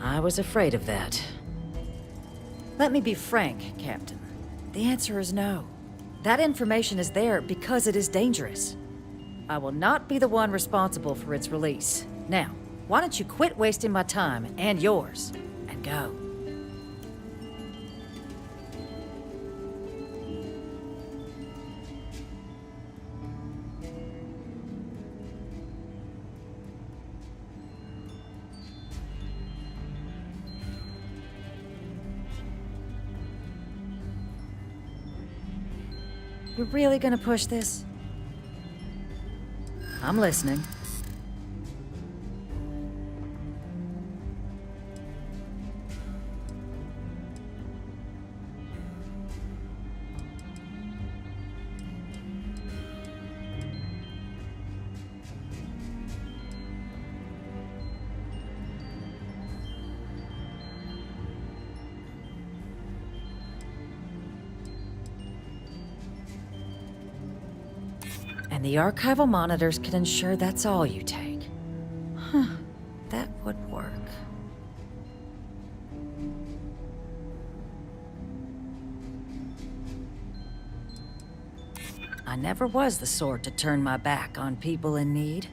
I was afraid of that. Let me be frank, Captain. The answer is no. That information is there because it is dangerous. I will not be the one responsible for its release. Now, why don't you quit wasting my time and yours, and go? You're really gonna push this? I'm listening. And the archival monitors can ensure that's all you take. Huh, that would work. I never was the sort to turn my back on people in need.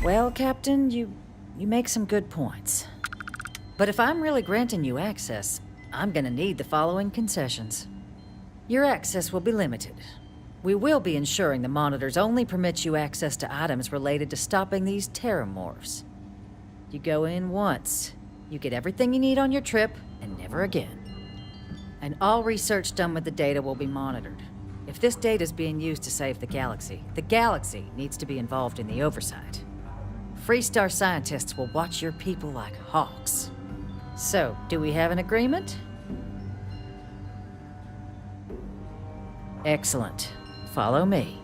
Well, Captain, you make some good points. But if I'm really granting you access, I'm gonna need the following concessions. Your access will be limited. We will be ensuring the monitors only permit you access to items related to stopping these terramorphs. You go in once, you get everything you need on your trip, and never again. And all research done with the data will be monitored. If this data is being used to save the galaxy needs to be involved in the oversight. Freestar scientists will watch your people like hawks. So, do we have an agreement? Excellent. Follow me.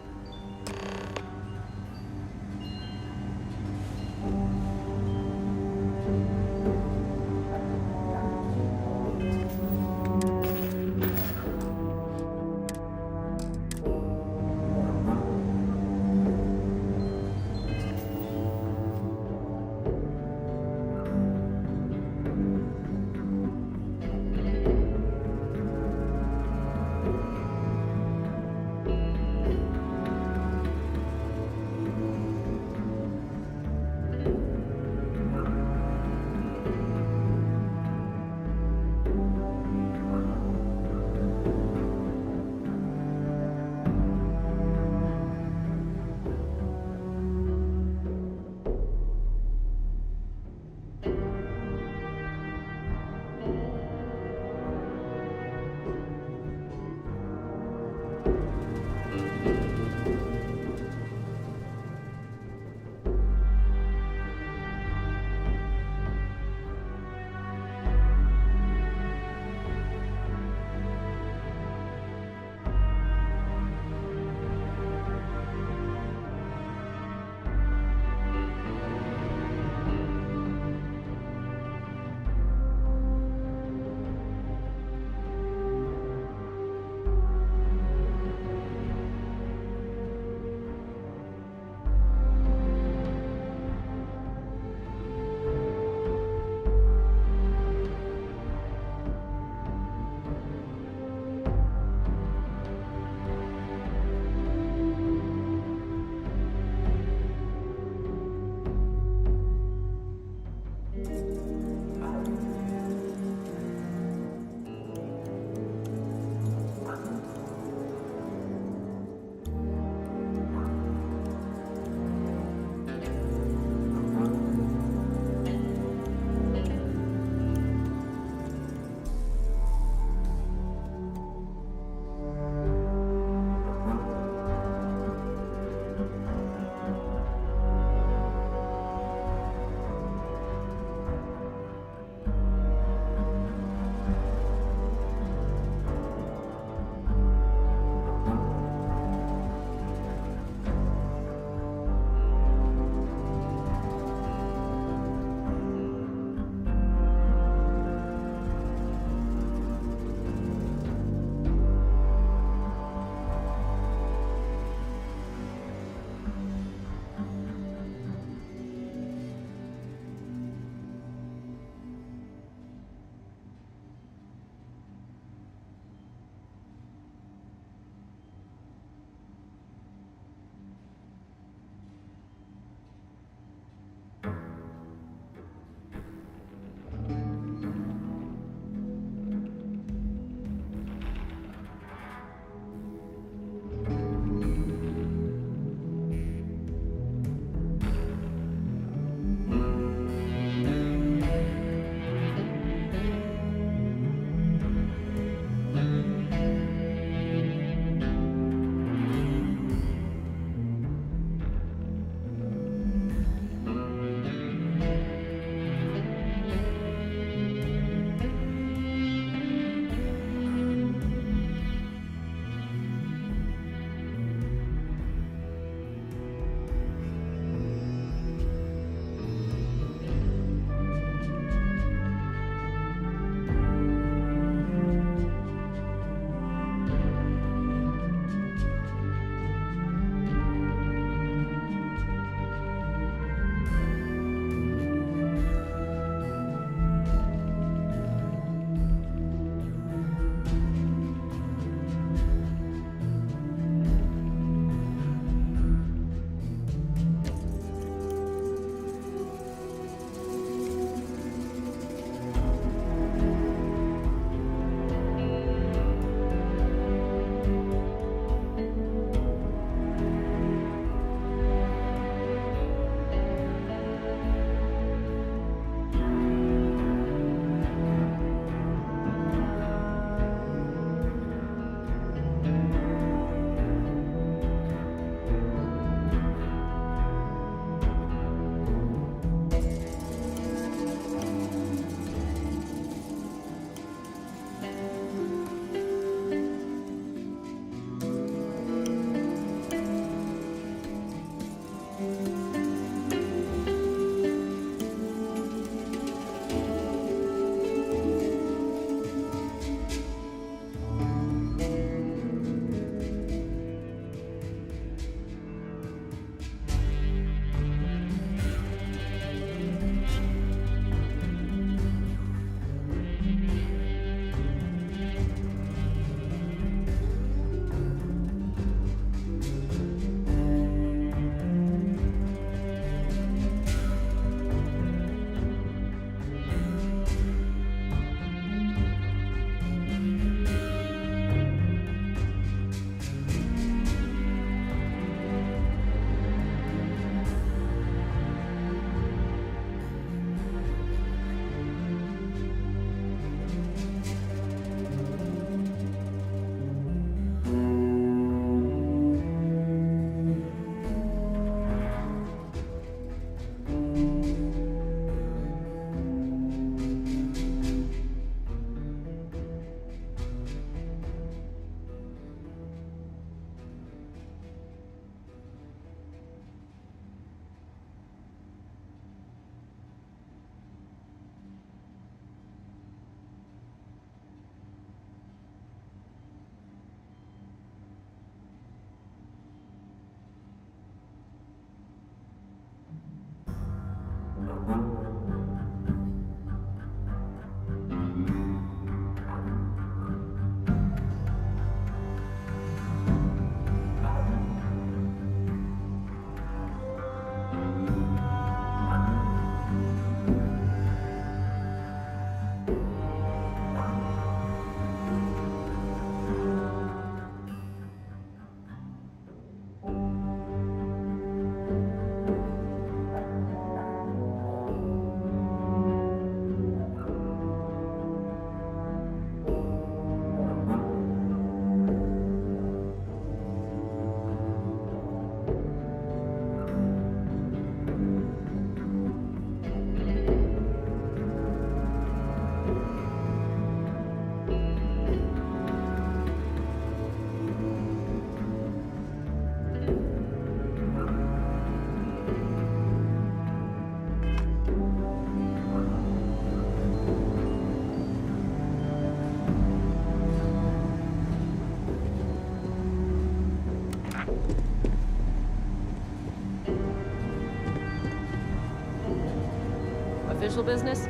Official business?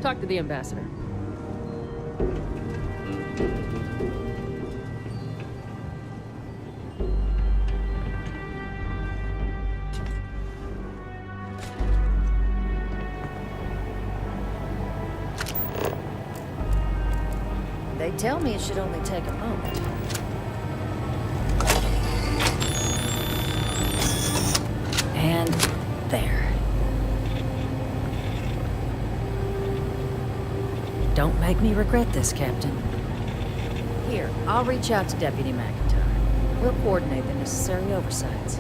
Talk to the ambassador. They tell me it should only take a moment. And there. Don't make me regret this, Captain. Here, I'll reach out to Deputy McIntyre. We'll coordinate the necessary oversights.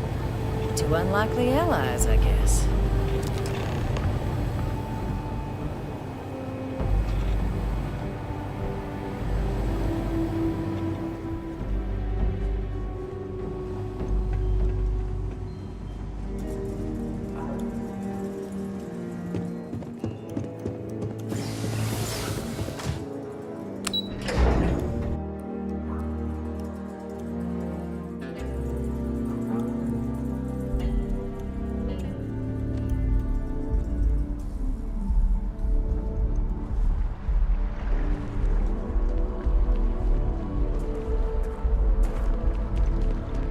Two unlikely allies, I guess.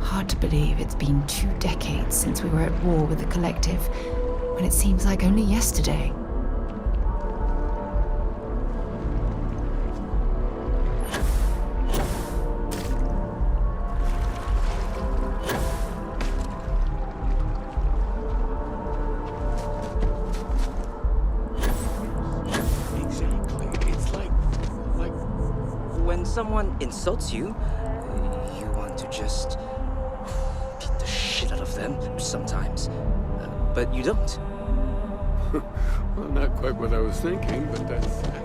Hard to believe it's been 2 decades since we were at war with the Collective, when it seems like only yesterday. Exactly. It's like when someone insults you, you want to just beat the shit out of them sometimes, but you don't. Well, not quite what I was thinking, but that's actually...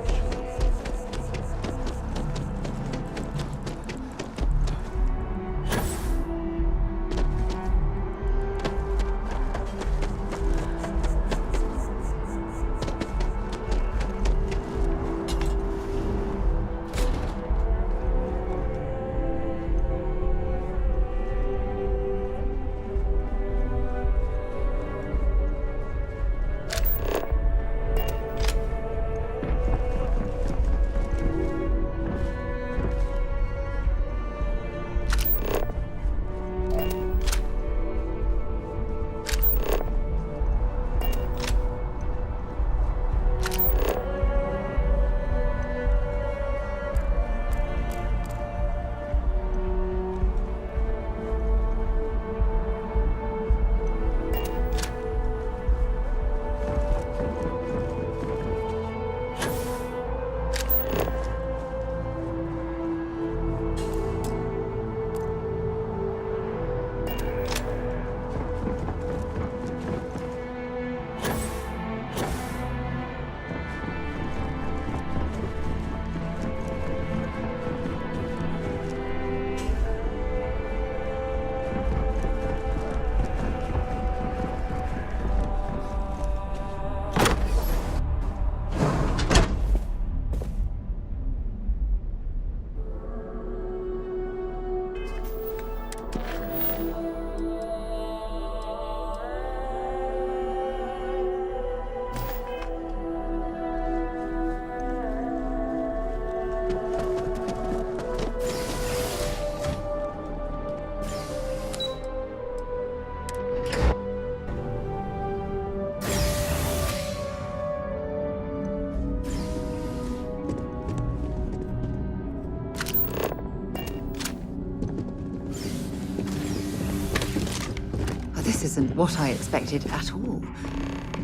This isn't what I expected at all.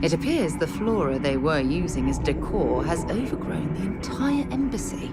It appears the flora they were using as decor has overgrown the entire embassy.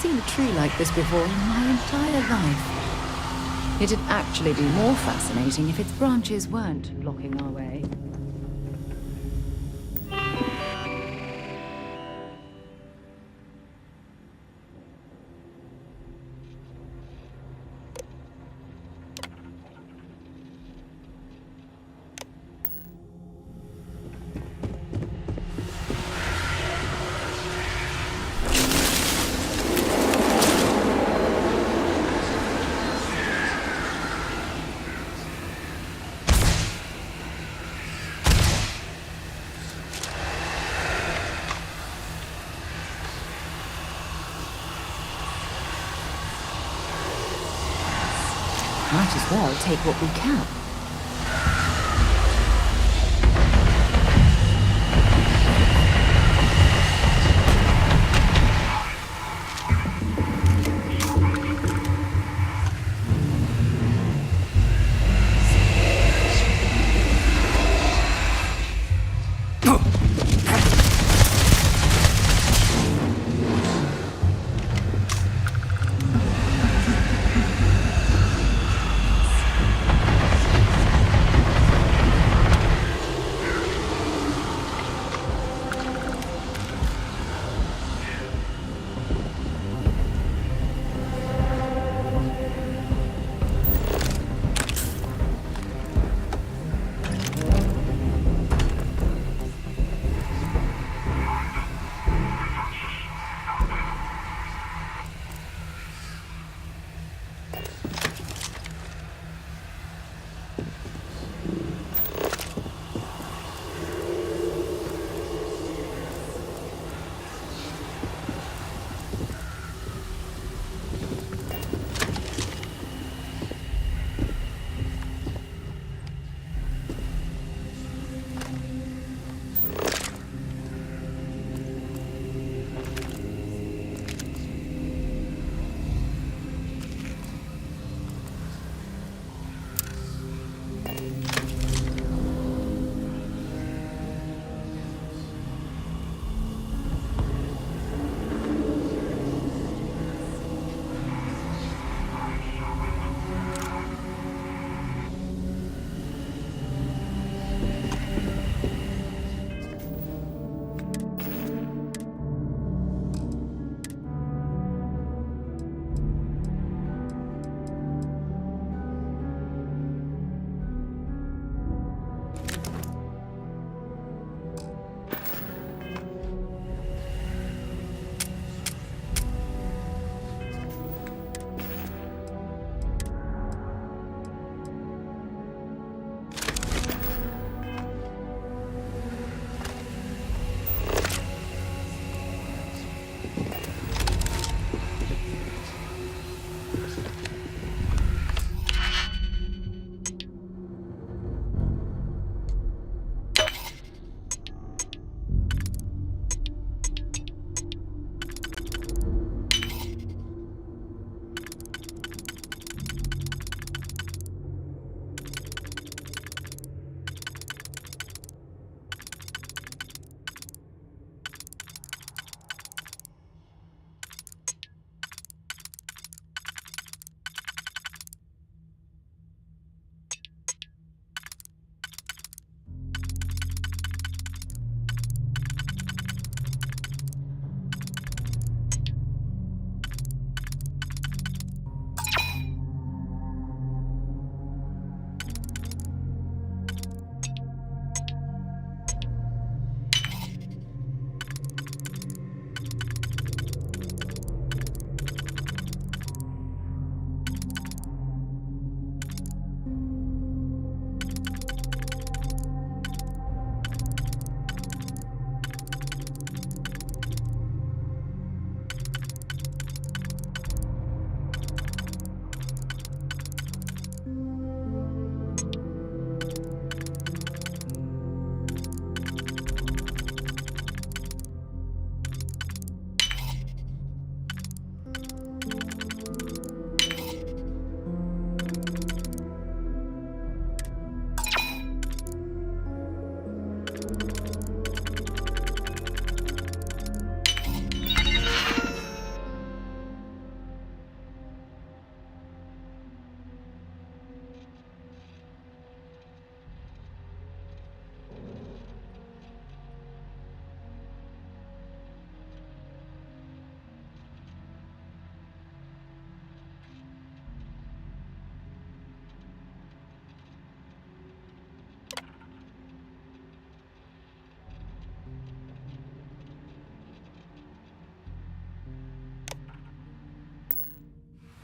seen a tree like this before in my entire life. It'd actually be more fascinating if its branches weren't blocking our way. Might as well take what we can.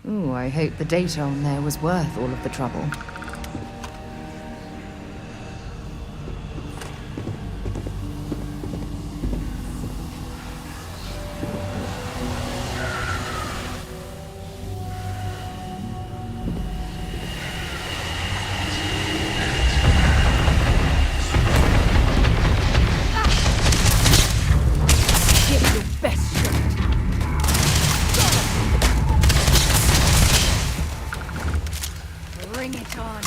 Ooh, I hope the data on there was worth all of the trouble. Bring it on.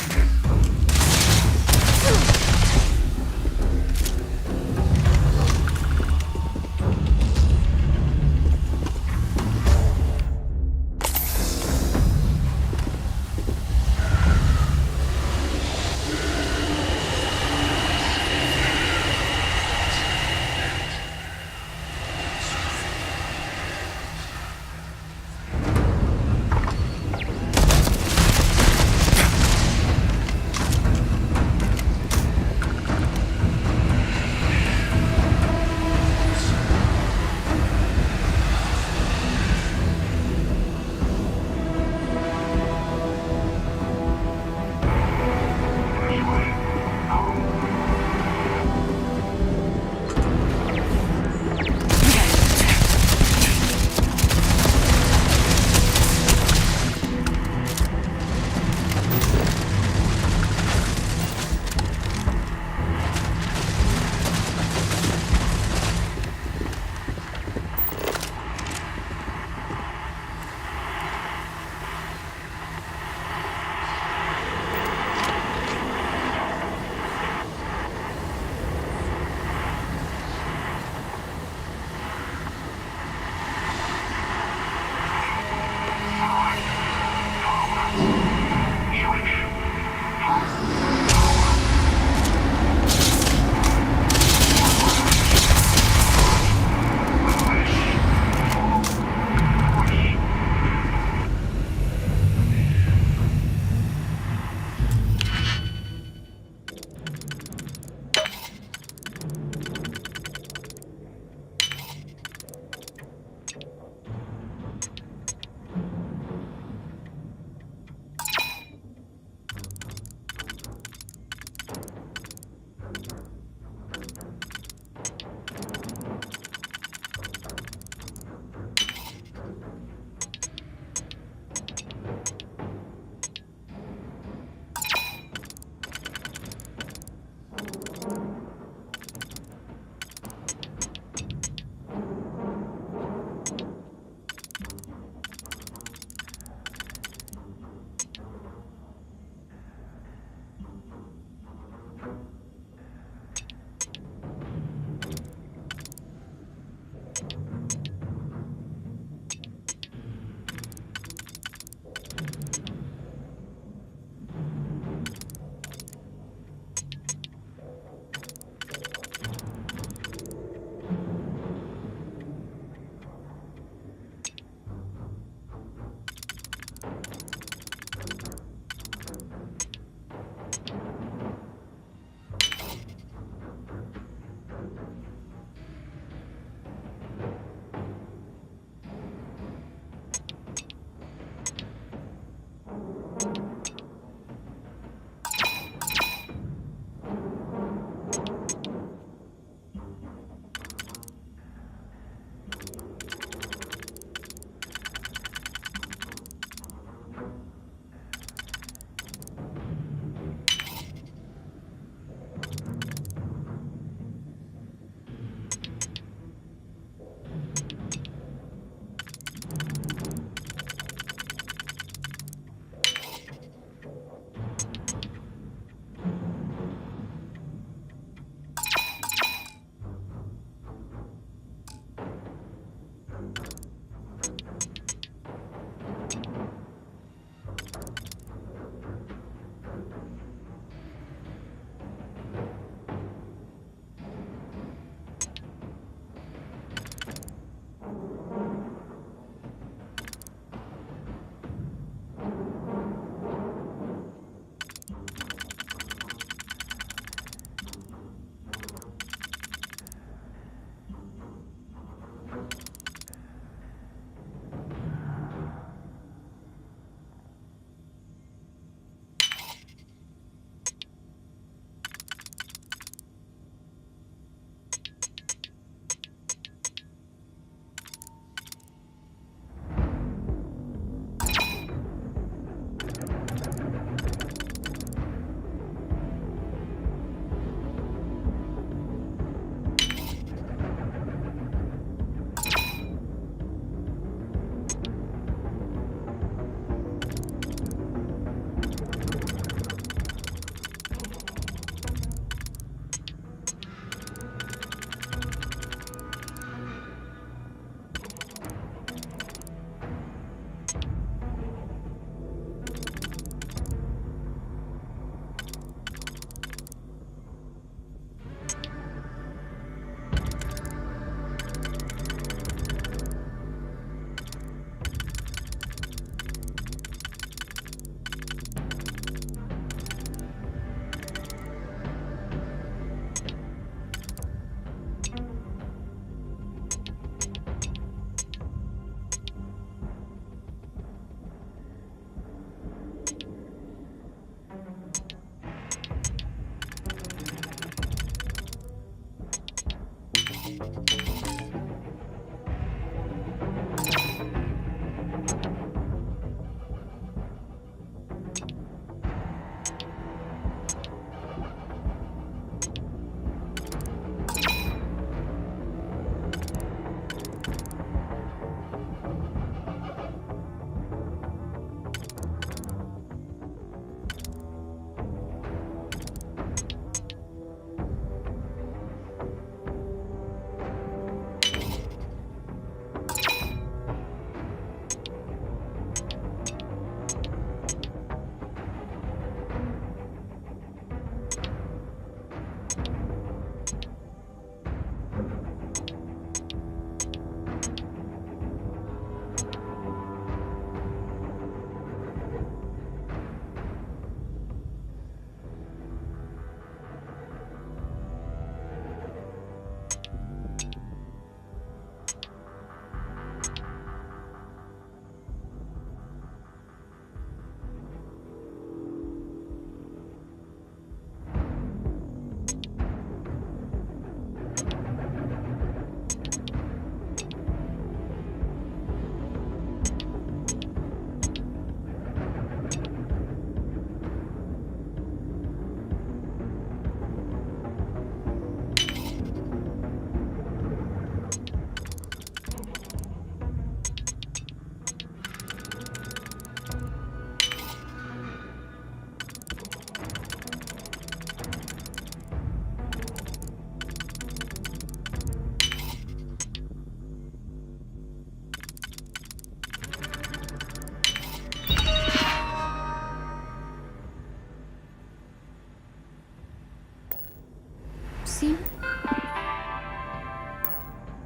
seem?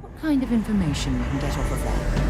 What kind of information you can get off of that?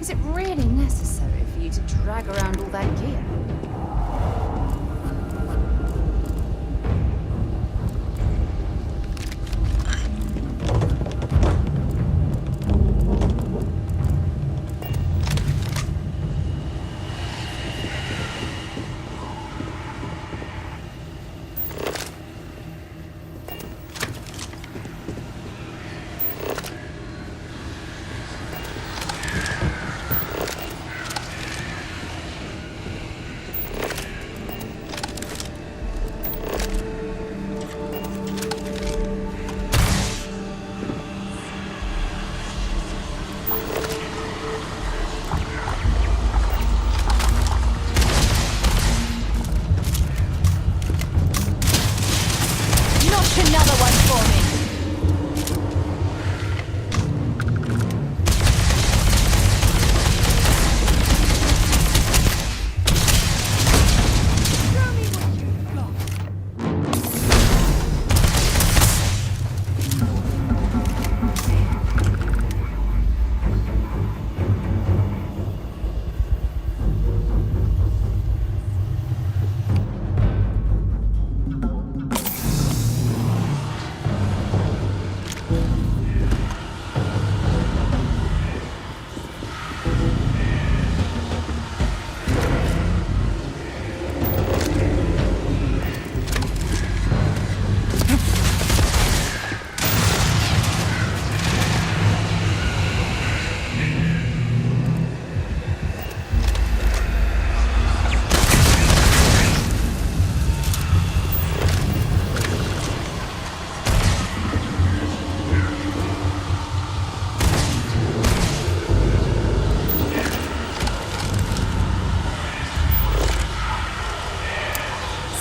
Is it really necessary for you to drag around all that gear? Another one for me.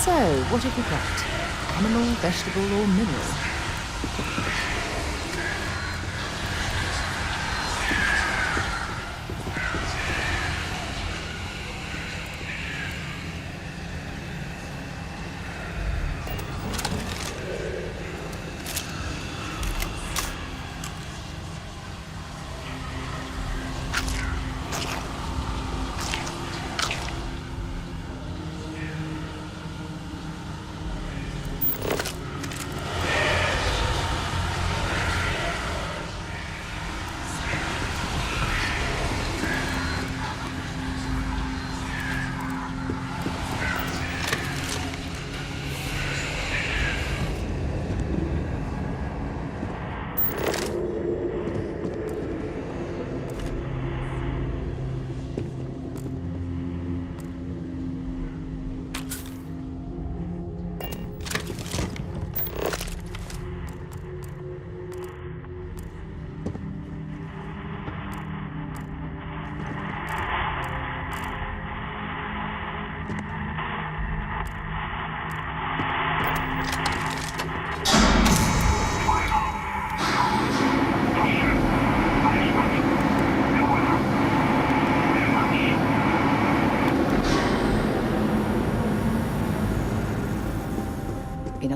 So, what have you got? Animal, vegetable, or mineral?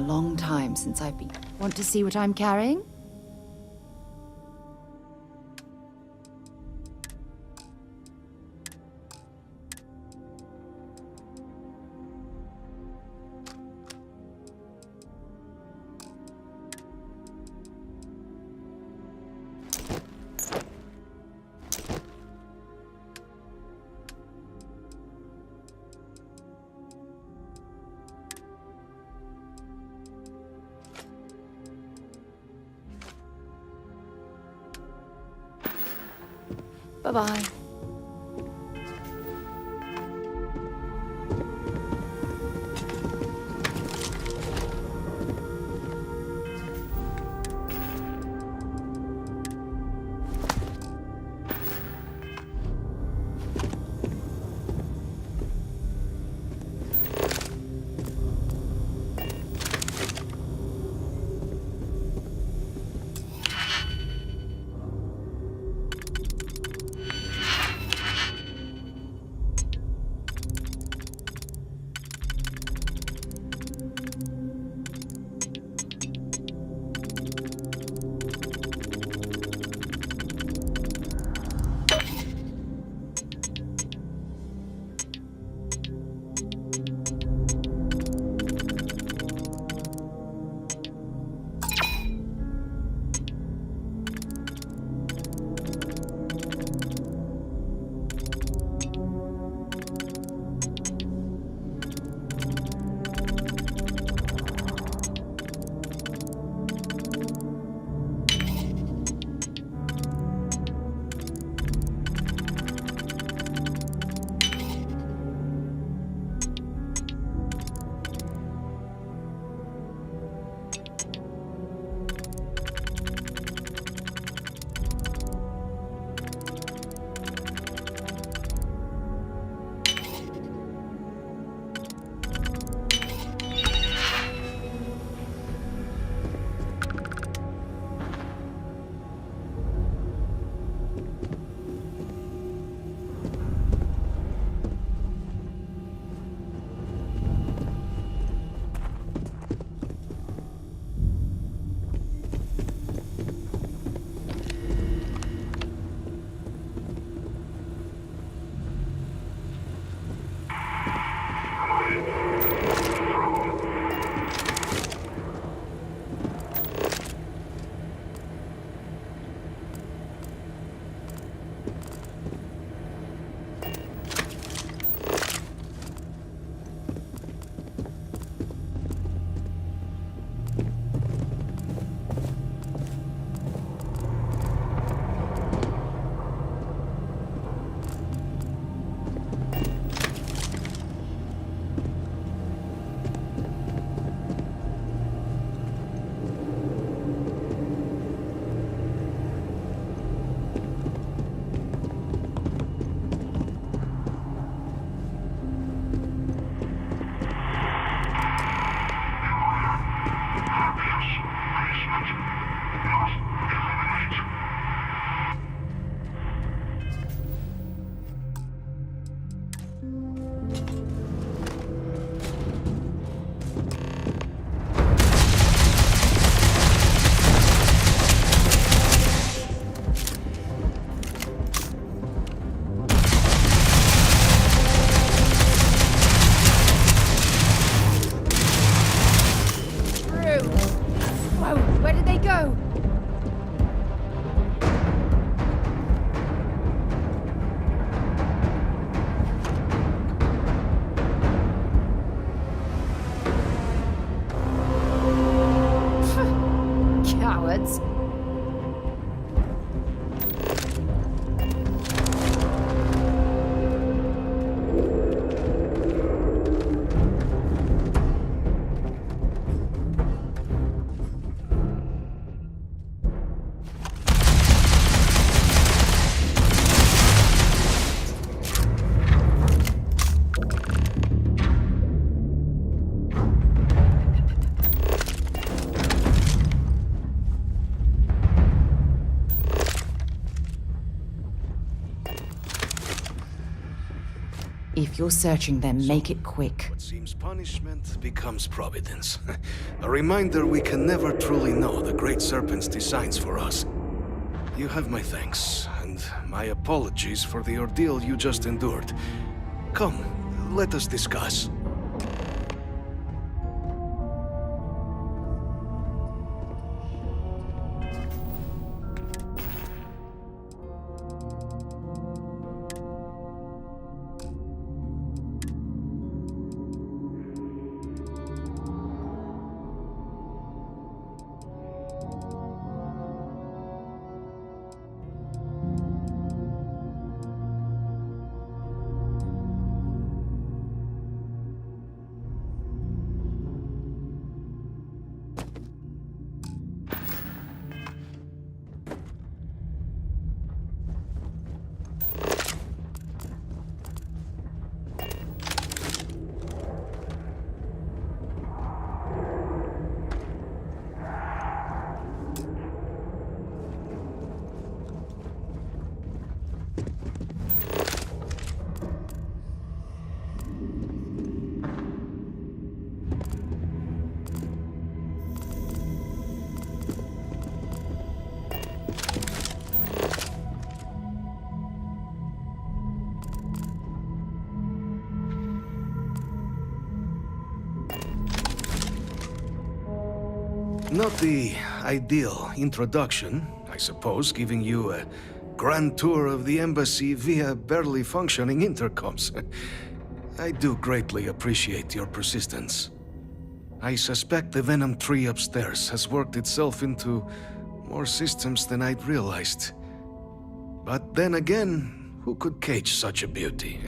long time since I've been... Want to see what I'm carrying? Bye-bye. If you're searching them, make it quick. What seems punishment becomes providence. A reminder we can never truly know the Great Serpent's designs for us. You have my thanks, and my apologies for the ordeal you just endured. Come, let us discuss. Not the ideal introduction, I suppose, giving you a grand tour of the embassy via barely functioning intercoms. I do greatly appreciate your persistence. I suspect the Venom tree upstairs has worked itself into more systems than I'd realized. But then again, who could cage such a beauty?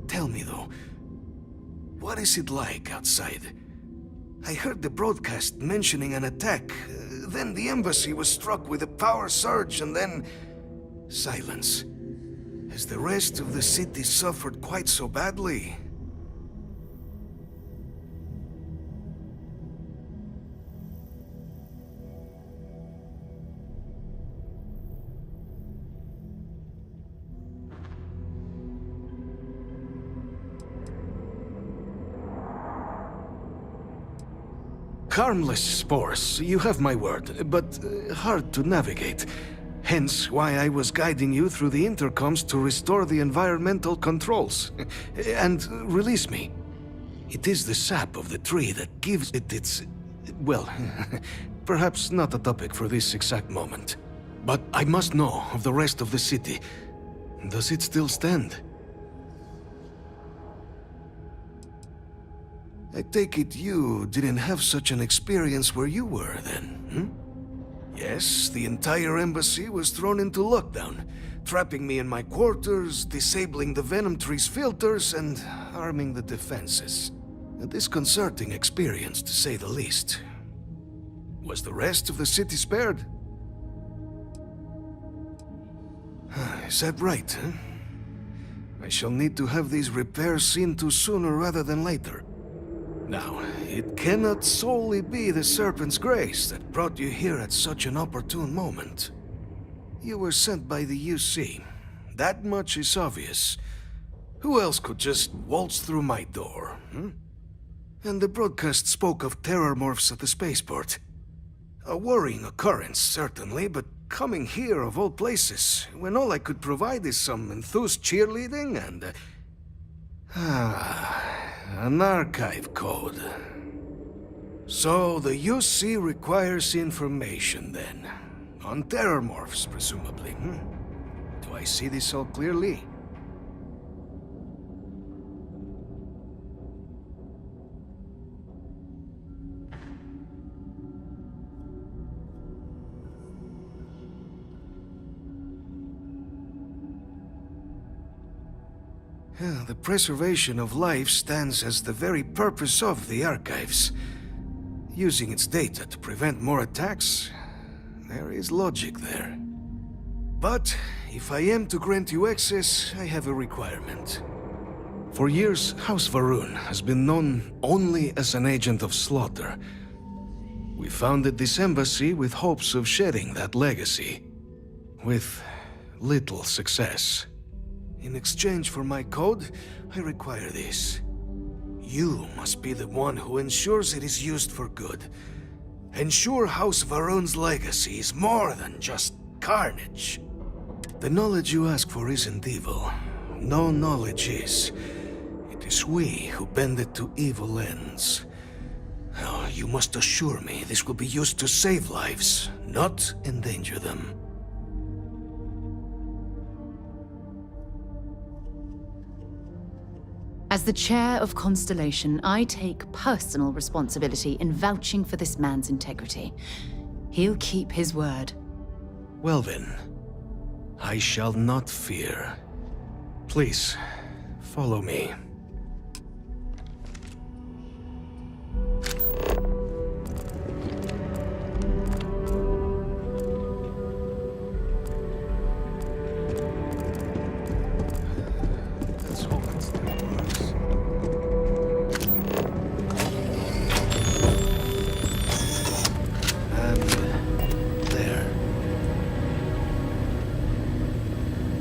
Tell me though, what is it like outside? I heard the broadcast mentioning an attack. Then the embassy was struck with a power surge and then... silence. Has the rest of the city suffered quite so badly? Harmless spores, you have my word, but hard to navigate. Hence why I was guiding you through the intercoms to restore the environmental controls. And release me. It is the sap of the tree that gives it its... well, perhaps not a topic for this exact moment. But I must know of the rest of the city. Does it still stand? I take it you didn't have such an experience where you were, then, Yes, the entire embassy was thrown into lockdown, trapping me in my quarters, disabling the Venom tree's filters, and arming the defenses. A disconcerting experience, to say the least. Was the rest of the city spared? Is that right, I shall need to have these repairs seen to sooner rather than later. Now, it cannot solely be the Serpent's grace that brought you here at such an opportune moment. You were sent by the UC. That much is obvious. Who else could just waltz through my door, And the broadcast spoke of terror morphs at the spaceport. A worrying occurrence, certainly, but coming here of all places, when all I could provide is some enthused cheerleading and... an archive code. So the UC requires information, then. On terror morphs, presumably, Do I see this all clearly? The preservation of life stands as the very purpose of the archives. Using its data to prevent more attacks, there is logic there. But if I am to grant you access, I have a requirement. For years, House Varun has been known only as an agent of slaughter. We founded this embassy with hopes of shedding that legacy, with little success. In exchange for my code, I require this. You must be the one who ensures it is used for good. Ensure House Varun's legacy is more than just carnage. The knowledge you ask for isn't evil. No knowledge is. It is we who bend it to evil ends. Now, you must assure me this will be used to save lives, not endanger them. As the chair of Constellation, I take personal responsibility in vouching for this man's integrity. He'll keep his word. Well then, I shall not fear. Please, follow me.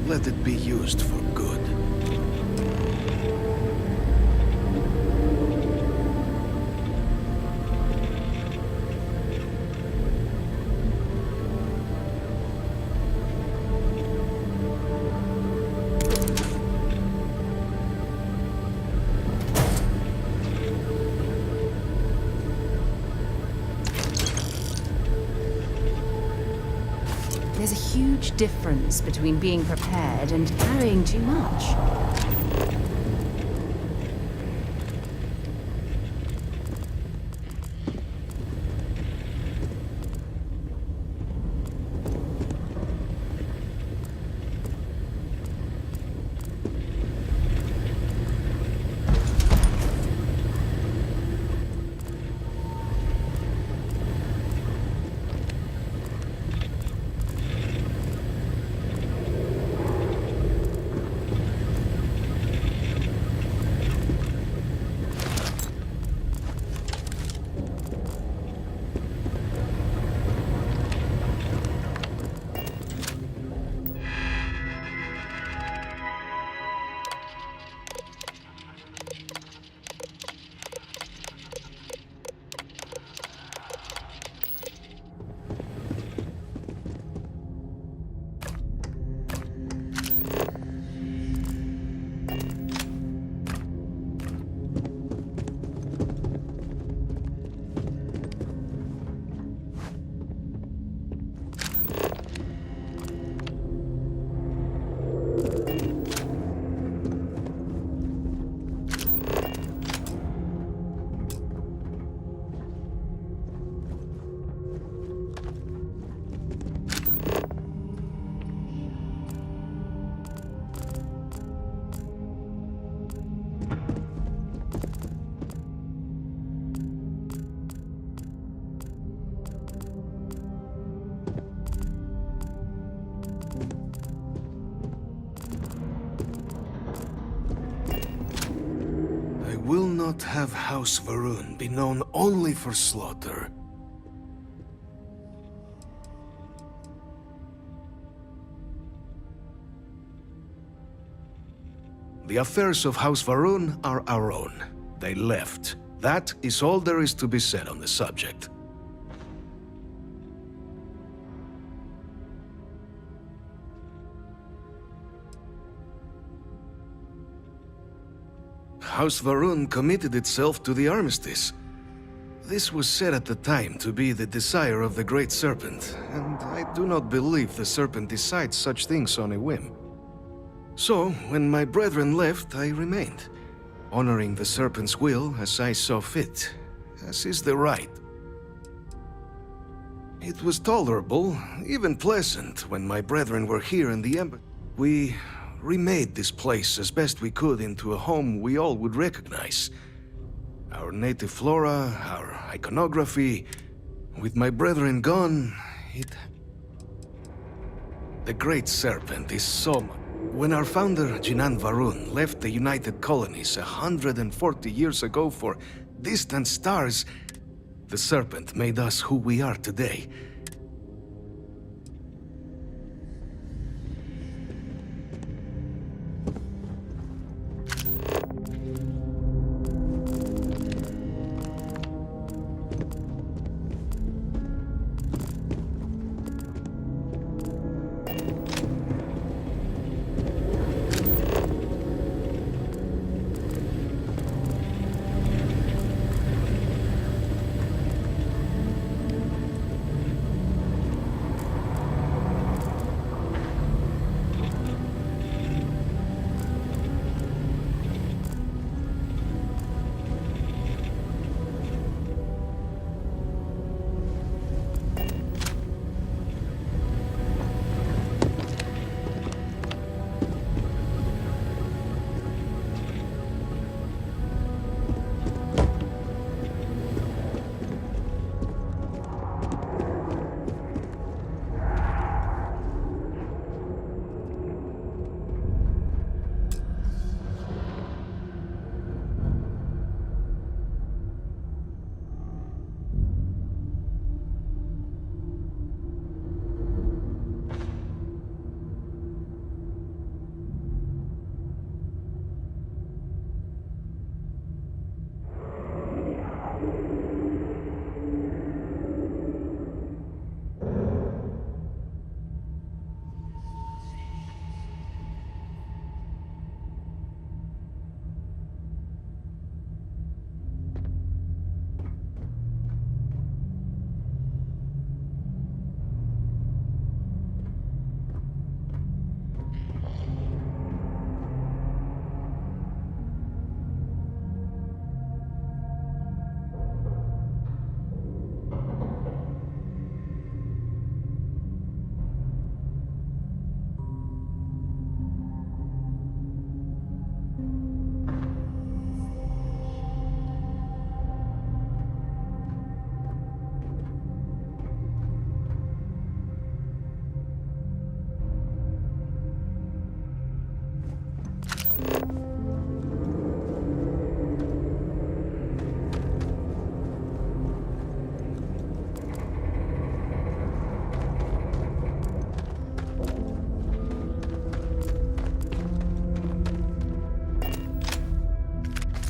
Let it be used for good. There's a huge difference between being prepared and carrying too much. Will not have House Varun be known only for slaughter. The affairs of House Varun are our own. They left. That is all there is to be said on the subject. House Varun committed itself to the armistice. This was said at the time to be the desire of the Great Serpent, and I do not believe the Serpent decides such things on a whim. So, when my brethren left, I remained, honoring the Serpent's will as I saw fit, as is the right. It was tolerable, even pleasant, when my brethren were here in the embassy. We remade this place as best we could into a home we all would recognize. Our native flora, our iconography. With my brethren gone, the Great Serpent is so much. When our founder, Jinan Varun, left the United Colonies 140 years ago for distant stars, the Serpent made us who we are today.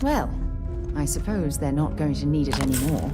Well, I suppose they're not going to need it anymore.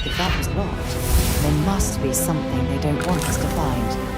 If that was locked, there must be something they don't want us to find.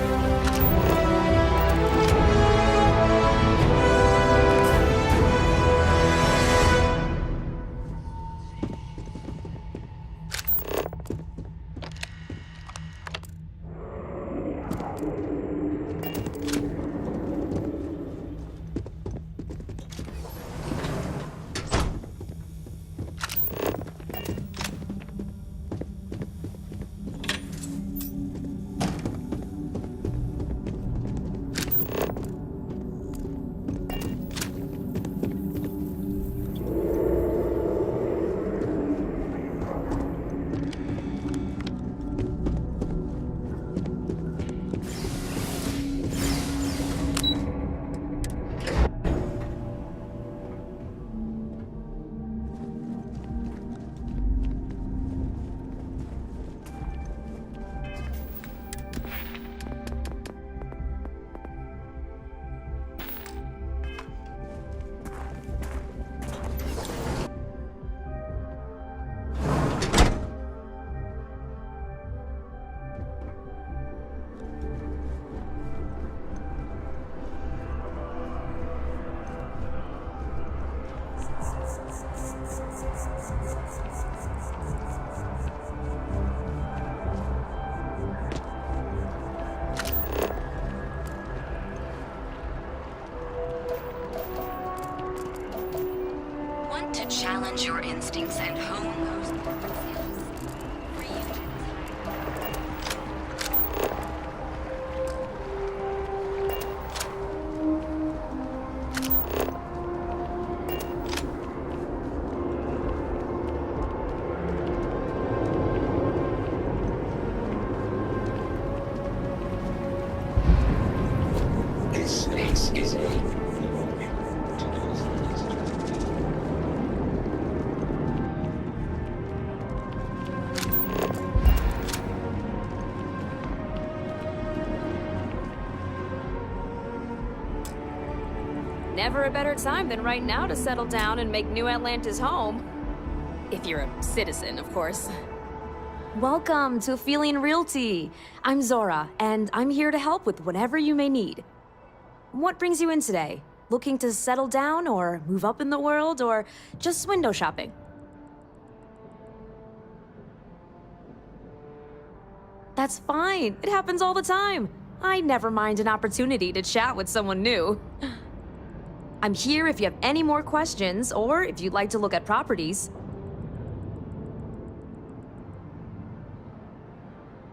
Instincts and hone those skills. Never a better time than right now to settle down and make New Atlantis home. If you're a citizen, of course. Welcome to Aphelion Realty. I'm Zora, and I'm here to help with whatever you may need. What brings you in today? Looking to settle down, or move up in the world, or just window shopping? That's fine. It happens all the time. I never mind an opportunity to chat with someone new. I'm here if you have any more questions, or if you'd like to look at properties.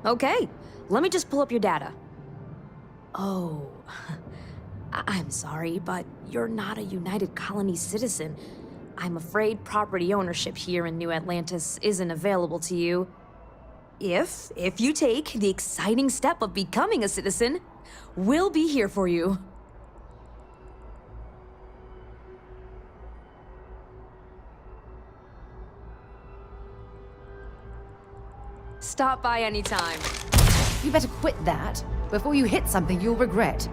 Okay, let me just pull up your data. Oh, I'm sorry, but you're not a United Colony citizen. I'm afraid property ownership here in New Atlantis isn't available to you. If you take the exciting step of becoming a citizen, we'll be here for you. Stop by anytime. You better quit that. Before you hit something you'll regret.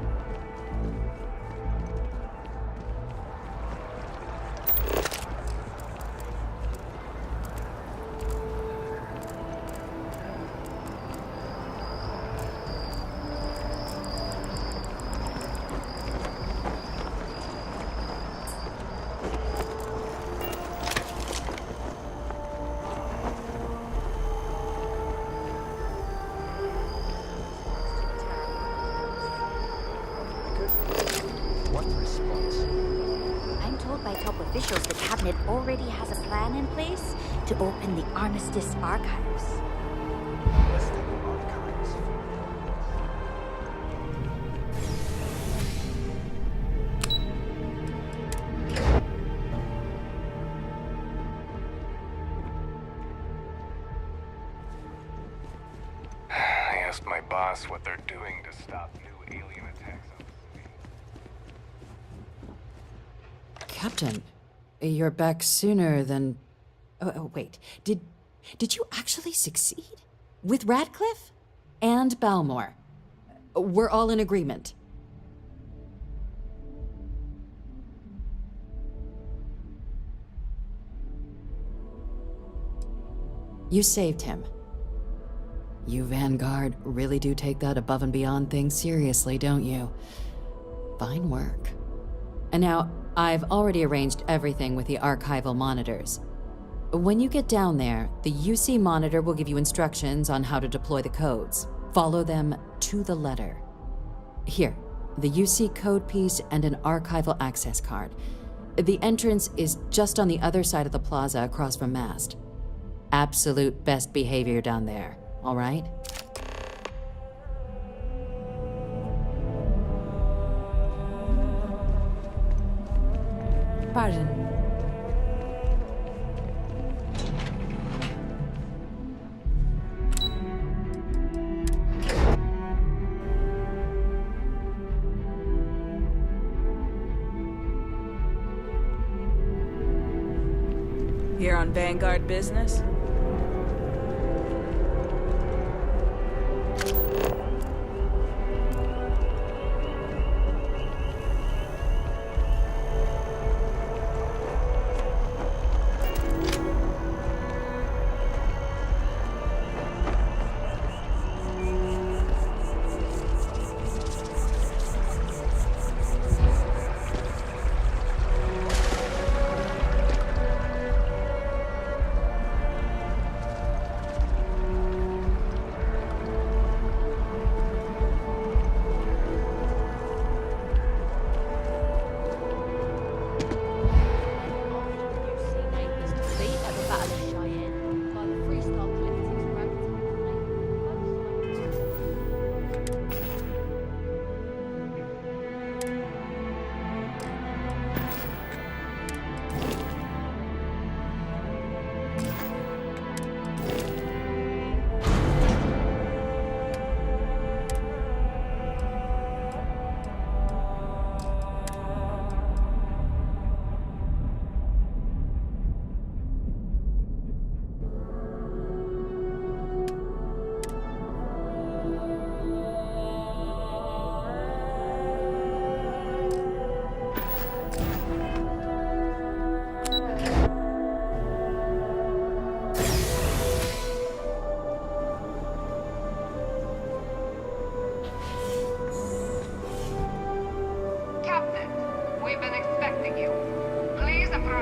Officials, the cabinet already has a plan in place to open the Armistice archives. I asked my boss what they're doing to stop new alien attacks on the city. Captain, you're back sooner than... Oh, wait. Did you actually succeed? With Radcliffe? And Balmore? We're all in agreement. You saved him. You Vanguard really do take that above and beyond thing seriously, don't you? Fine work. And now, I've already arranged everything with the archival monitors. When you get down there, the UC monitor will give you instructions on how to deploy the codes. Follow them to the letter. Here, the UC code piece and an archival access card. The entrance is just on the other side of the plaza across from Mast. Absolute best behavior down there, all right? Pardon. Here on Vanguard business?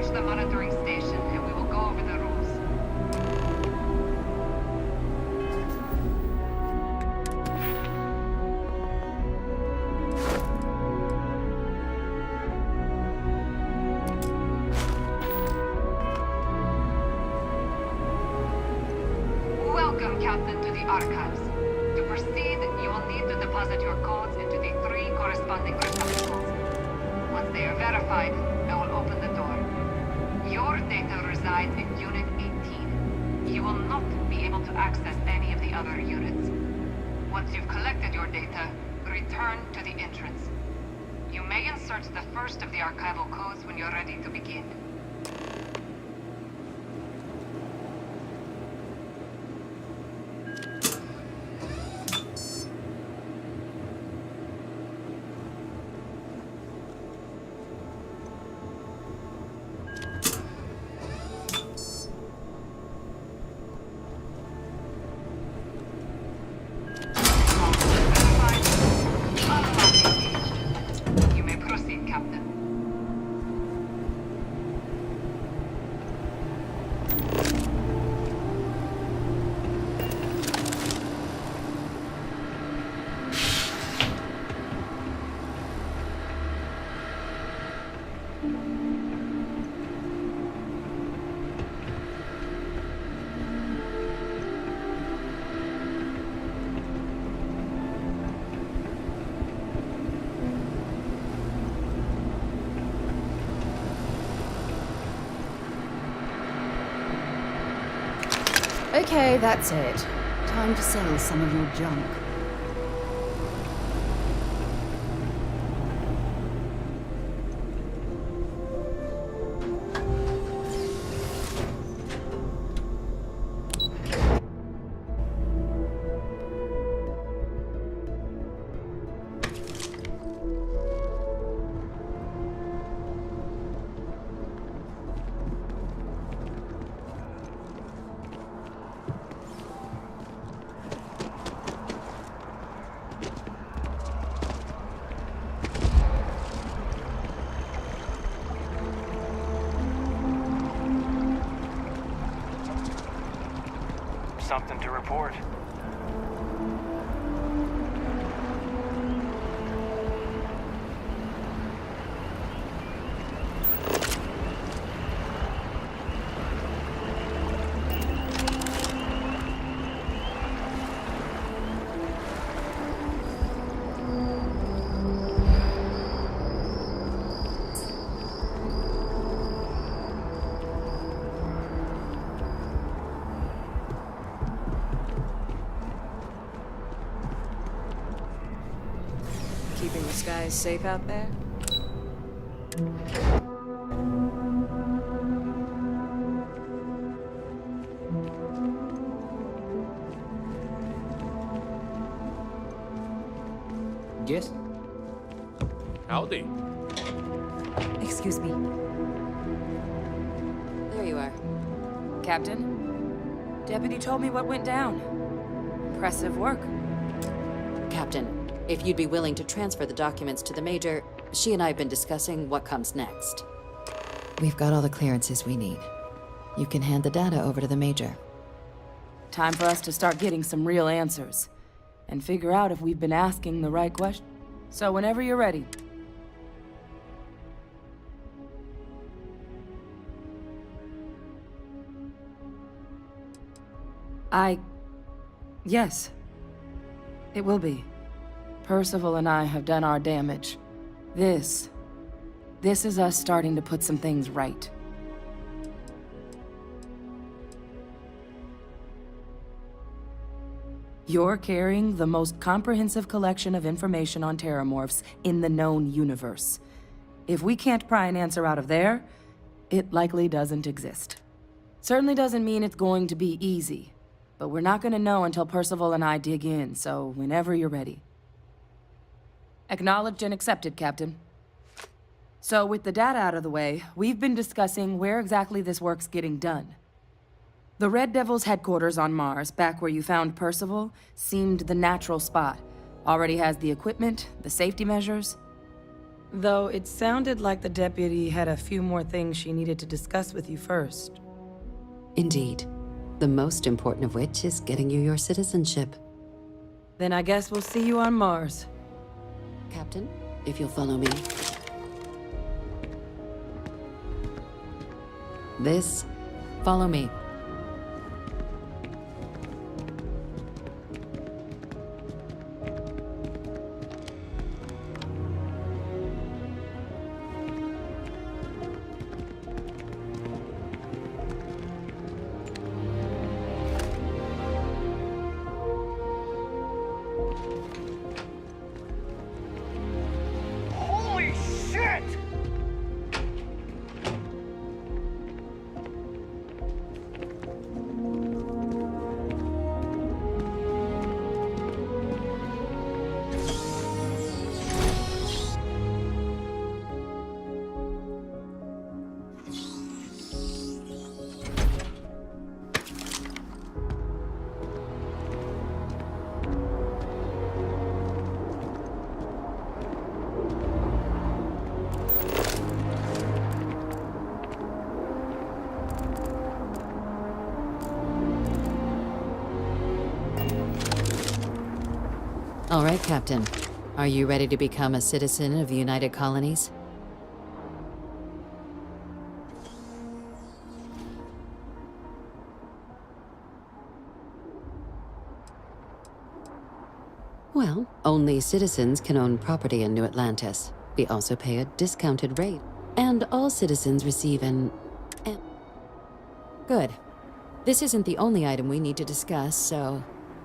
approach the monitoring station and we will go over the rules. Welcome, Captain, to the archives. To proceed, you will need to deposit your codes into the 3 corresponding receptacles. Once they are verified, I will open the door. Your data resides in Unit 18. You will not be able to access any of the other units. Once you've collected your data, return to the entrance. You may insert the first of the archival codes when you're ready to begin. You may proceed, Captain. Okay, that's it. Time to sell some of your junk. Something to report. Keeping the skies safe out there? Yes? Howdy. Excuse me. There you are. Captain? Deputy told me what went down. Impressive work. Captain, if you'd be willing to transfer the documents to the Major, she and I have been discussing what comes next. We've got all the clearances we need. You can hand the data over to the Major. Time for us to start getting some real answers. And figure out if we've been asking the right question. So whenever you're ready. Yes. It will be. Percival and I have done our damage. This is us starting to put some things right. You're carrying the most comprehensive collection of information on terramorphs in the known universe. If we can't pry an answer out of there, it likely doesn't exist. Certainly doesn't mean it's going to be easy, but we're not going to know until Percival and I dig in, so whenever you're ready. Acknowledged and accepted, Captain. So with the data out of the way, we've been discussing where exactly this work's getting done. The Red Devil's headquarters on Mars, back where you found Percival, seemed the natural spot. Already has the equipment, the safety measures. Though it sounded like the deputy had a few more things she needed to discuss with you first. Indeed. The most important of which is getting you your citizenship. Then I guess we'll see you on Mars. Captain, if you'll follow me. This, Follow me. Holy shit! All right, Captain. Are you ready to become a citizen of the United Colonies? well, only citizens can own property in New Atlantis. We also pay a discounted rate. And all citizens receive an... Good. This isn't the only item we need to discuss, so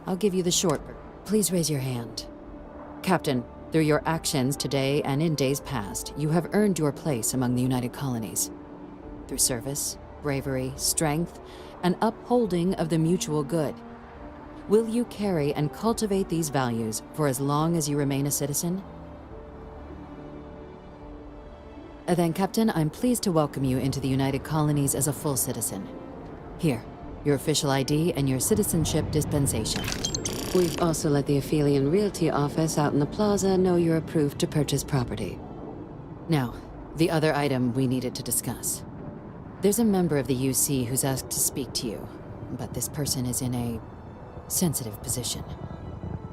I'll give you the short version. Please raise your hand. Captain, through your actions today and in days past, you have earned your place among the United Colonies. Through service, bravery, strength, and upholding of the mutual good. Will you carry and cultivate these values for as long as you remain a citizen? Then, Captain, I'm pleased to welcome you into the United Colonies as a full citizen. Here, your official ID and your citizenship dispensation. We've also let the Aphelion Realty office out in the plaza know you're approved to purchase property. Now, the other item we needed to discuss. There's a member of the UC who's asked to speak to you, but this person is in a sensitive position.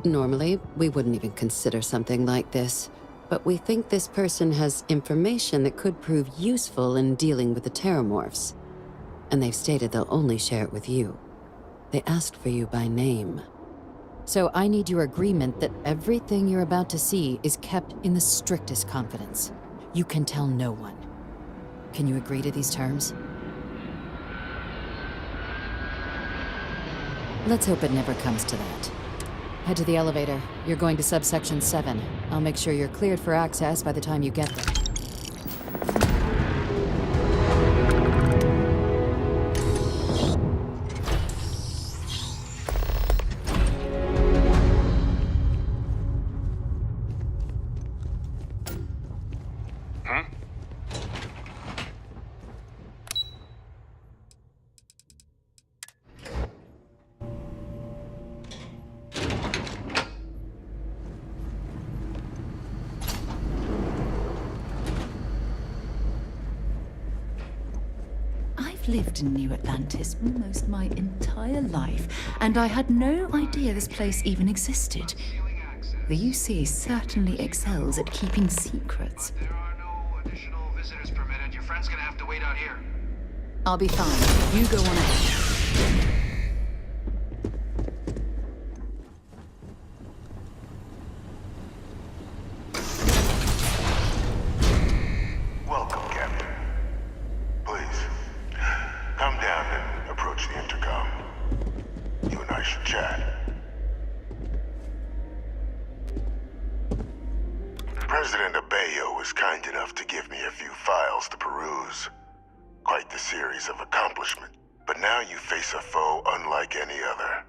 Normally, we wouldn't even consider something like this, but we think this person has information that could prove useful in dealing with the Terramorphs. And they've stated they'll only share it with you. They asked for you by name. So I need your agreement that everything you're about to see is kept in the strictest confidence. You can tell no one. Can you agree to these terms? Let's hope it never comes to that. Head to the elevator. You're going to subsection 7. I'll make sure you're cleared for access by the time you get there. I've lived in New Atlantis almost my entire life, and I had no idea this place even existed. The UC certainly excels at keeping secrets. There are no additional visitors permitted. Your friend's gonna have to wait out here. I'll be fine. You go on ahead. Welcome, Captain. Please, come down and approach the intercom. You and I should chat. President Abeyo was kind enough to give me a few files to peruse. Quite the series of accomplishments. But now you face a foe unlike any other.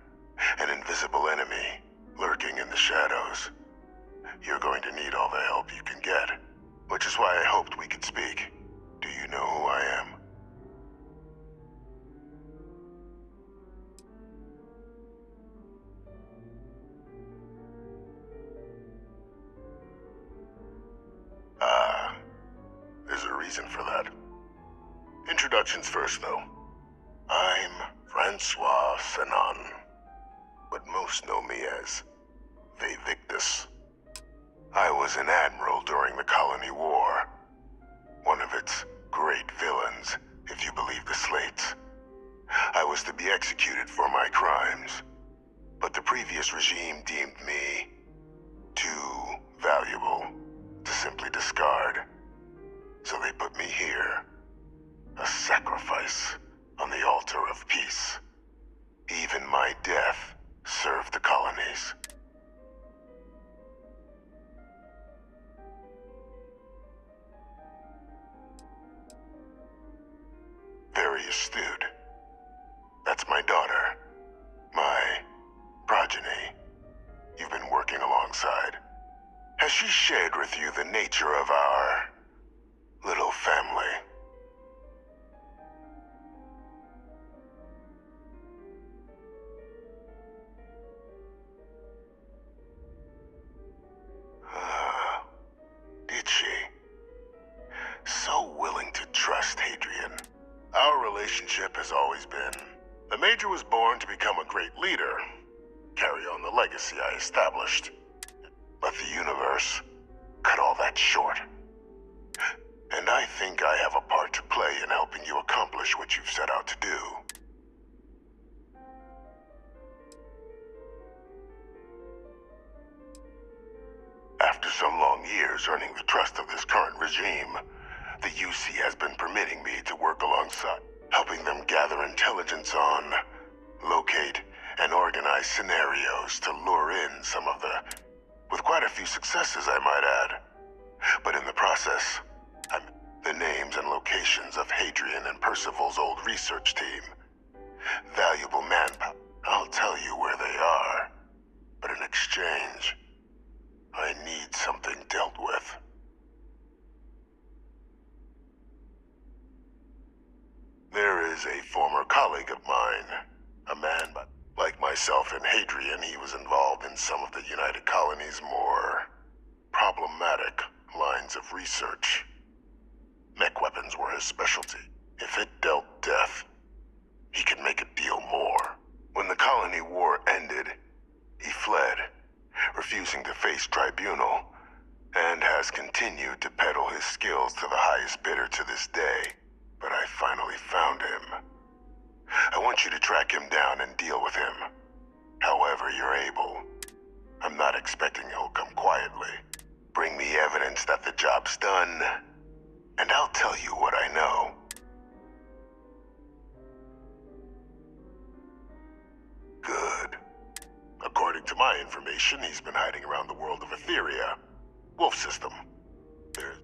An invisible enemy, lurking in the shadows. You're going to need all the help you can get. Which is why I hoped we could speak. Do you know who I am? Ah, reason for that. Introductions first, though. I'm Francois Sanon, but most know me as Victus. I was an admiral during the Colony War, one of its great villains, if you believe the slates. I was to be executed for my crimes, but the previous regime deemed me too valuable to simply discard. So they put me here, a sacrifice on the altar of peace. Even my death served the colonies. Very astute. That's my daughter. My progeny. You've been working alongside. Has she shared with you the nature of our little family? Did she? So willing to trust Hadrian. Our relationship has always been, the Major was born to become a great leader, carry on the legacy I established. But the universe cut all that short. And I think I have a part to play in helping you accomplish what you've set out to do. After some long years earning the trust of this current regime, the UC has been permitting me to work alongside, helping them gather intelligence on, locate, and organize scenarios to lure in some of with quite a few successes, I might add. But in the process, the names and locations of Hadrian and Percival's old research team. Valuable manpower. I'll tell you where they are. But in exchange, I need something dealt with. There is a former colleague of mine, a man, but like myself and Hadrian, he was involved in some of the United Colony's more problematic lines of research. Mech weapons were his specialty. If it dealt death, he could make a deal more. When the Colony War ended, he fled, refusing to face tribunal, and has continued to peddle his skills to the highest bidder to this day. But I finally found him. I want you to track him down and deal with him, however you're able. I'm not expecting he'll come quietly. Bring me evidence that the job's done, and I'll tell you what I know. Good. According to my information, he's been hiding around the world of Etheria. Wolf system. There's...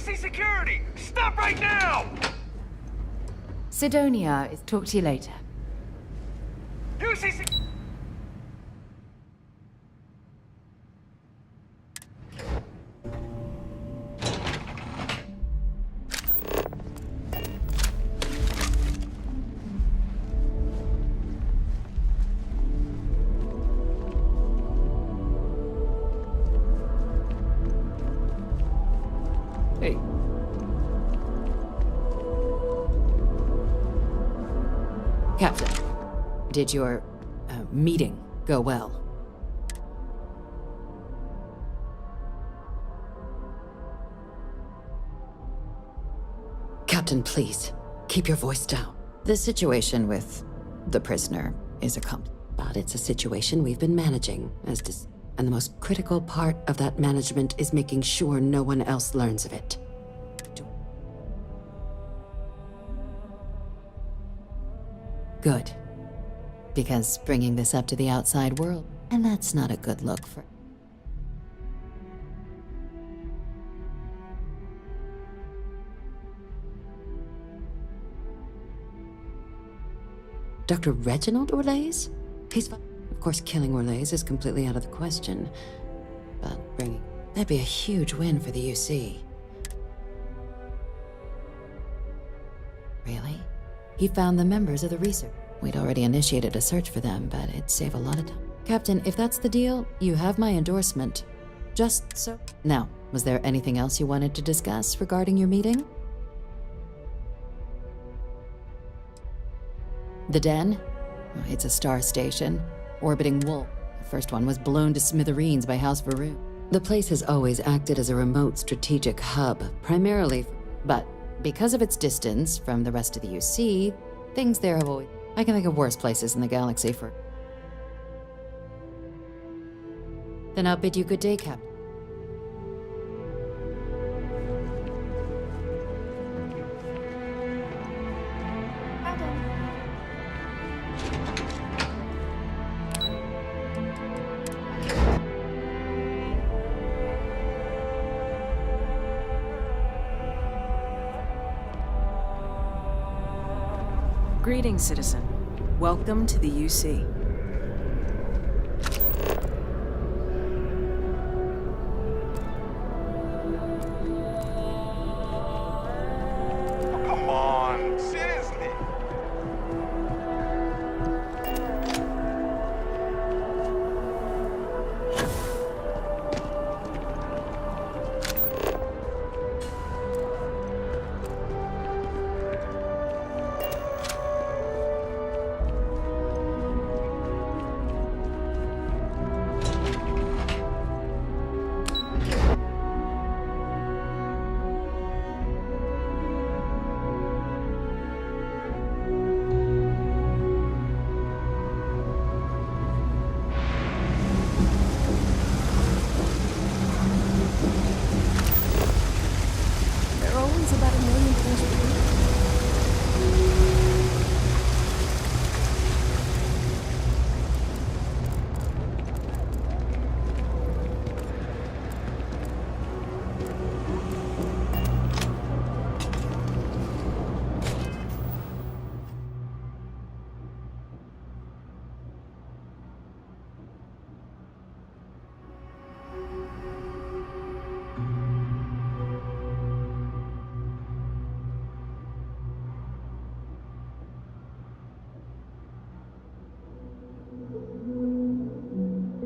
UC security! Stop right now! Sidonia, talk to you later. UC security! Hey. Captain, did your meeting go well? Captain, please, keep your voice down. The situation with the prisoner is a But it's a situation we've been managing, and the most critical part of that management is making sure no one else learns of it. Good. Because bringing this up to the outside world, and that's not a good look for... Dr. Reginald Orlays? He's fine. Of course, killing Orlays is completely out of the question. But bringing... That'd be a huge win for the UC. Really? He found the members of the research. We'd already initiated a search for them, but it'd save a lot of time. Captain, if that's the deal, you have my endorsement. Just so... Now, was there anything else you wanted to discuss regarding your meeting? The Den? It's a star station. Orbiting Wolf. The first one was blown to smithereens by House Varun. The place has always acted as a remote strategic hub, primarily... But because of its distance from the rest of the UC, things there have always... I can think of worse places in the galaxy for... Then I'll bid you good day, Captain. Greetings, citizen. Welcome to the UC.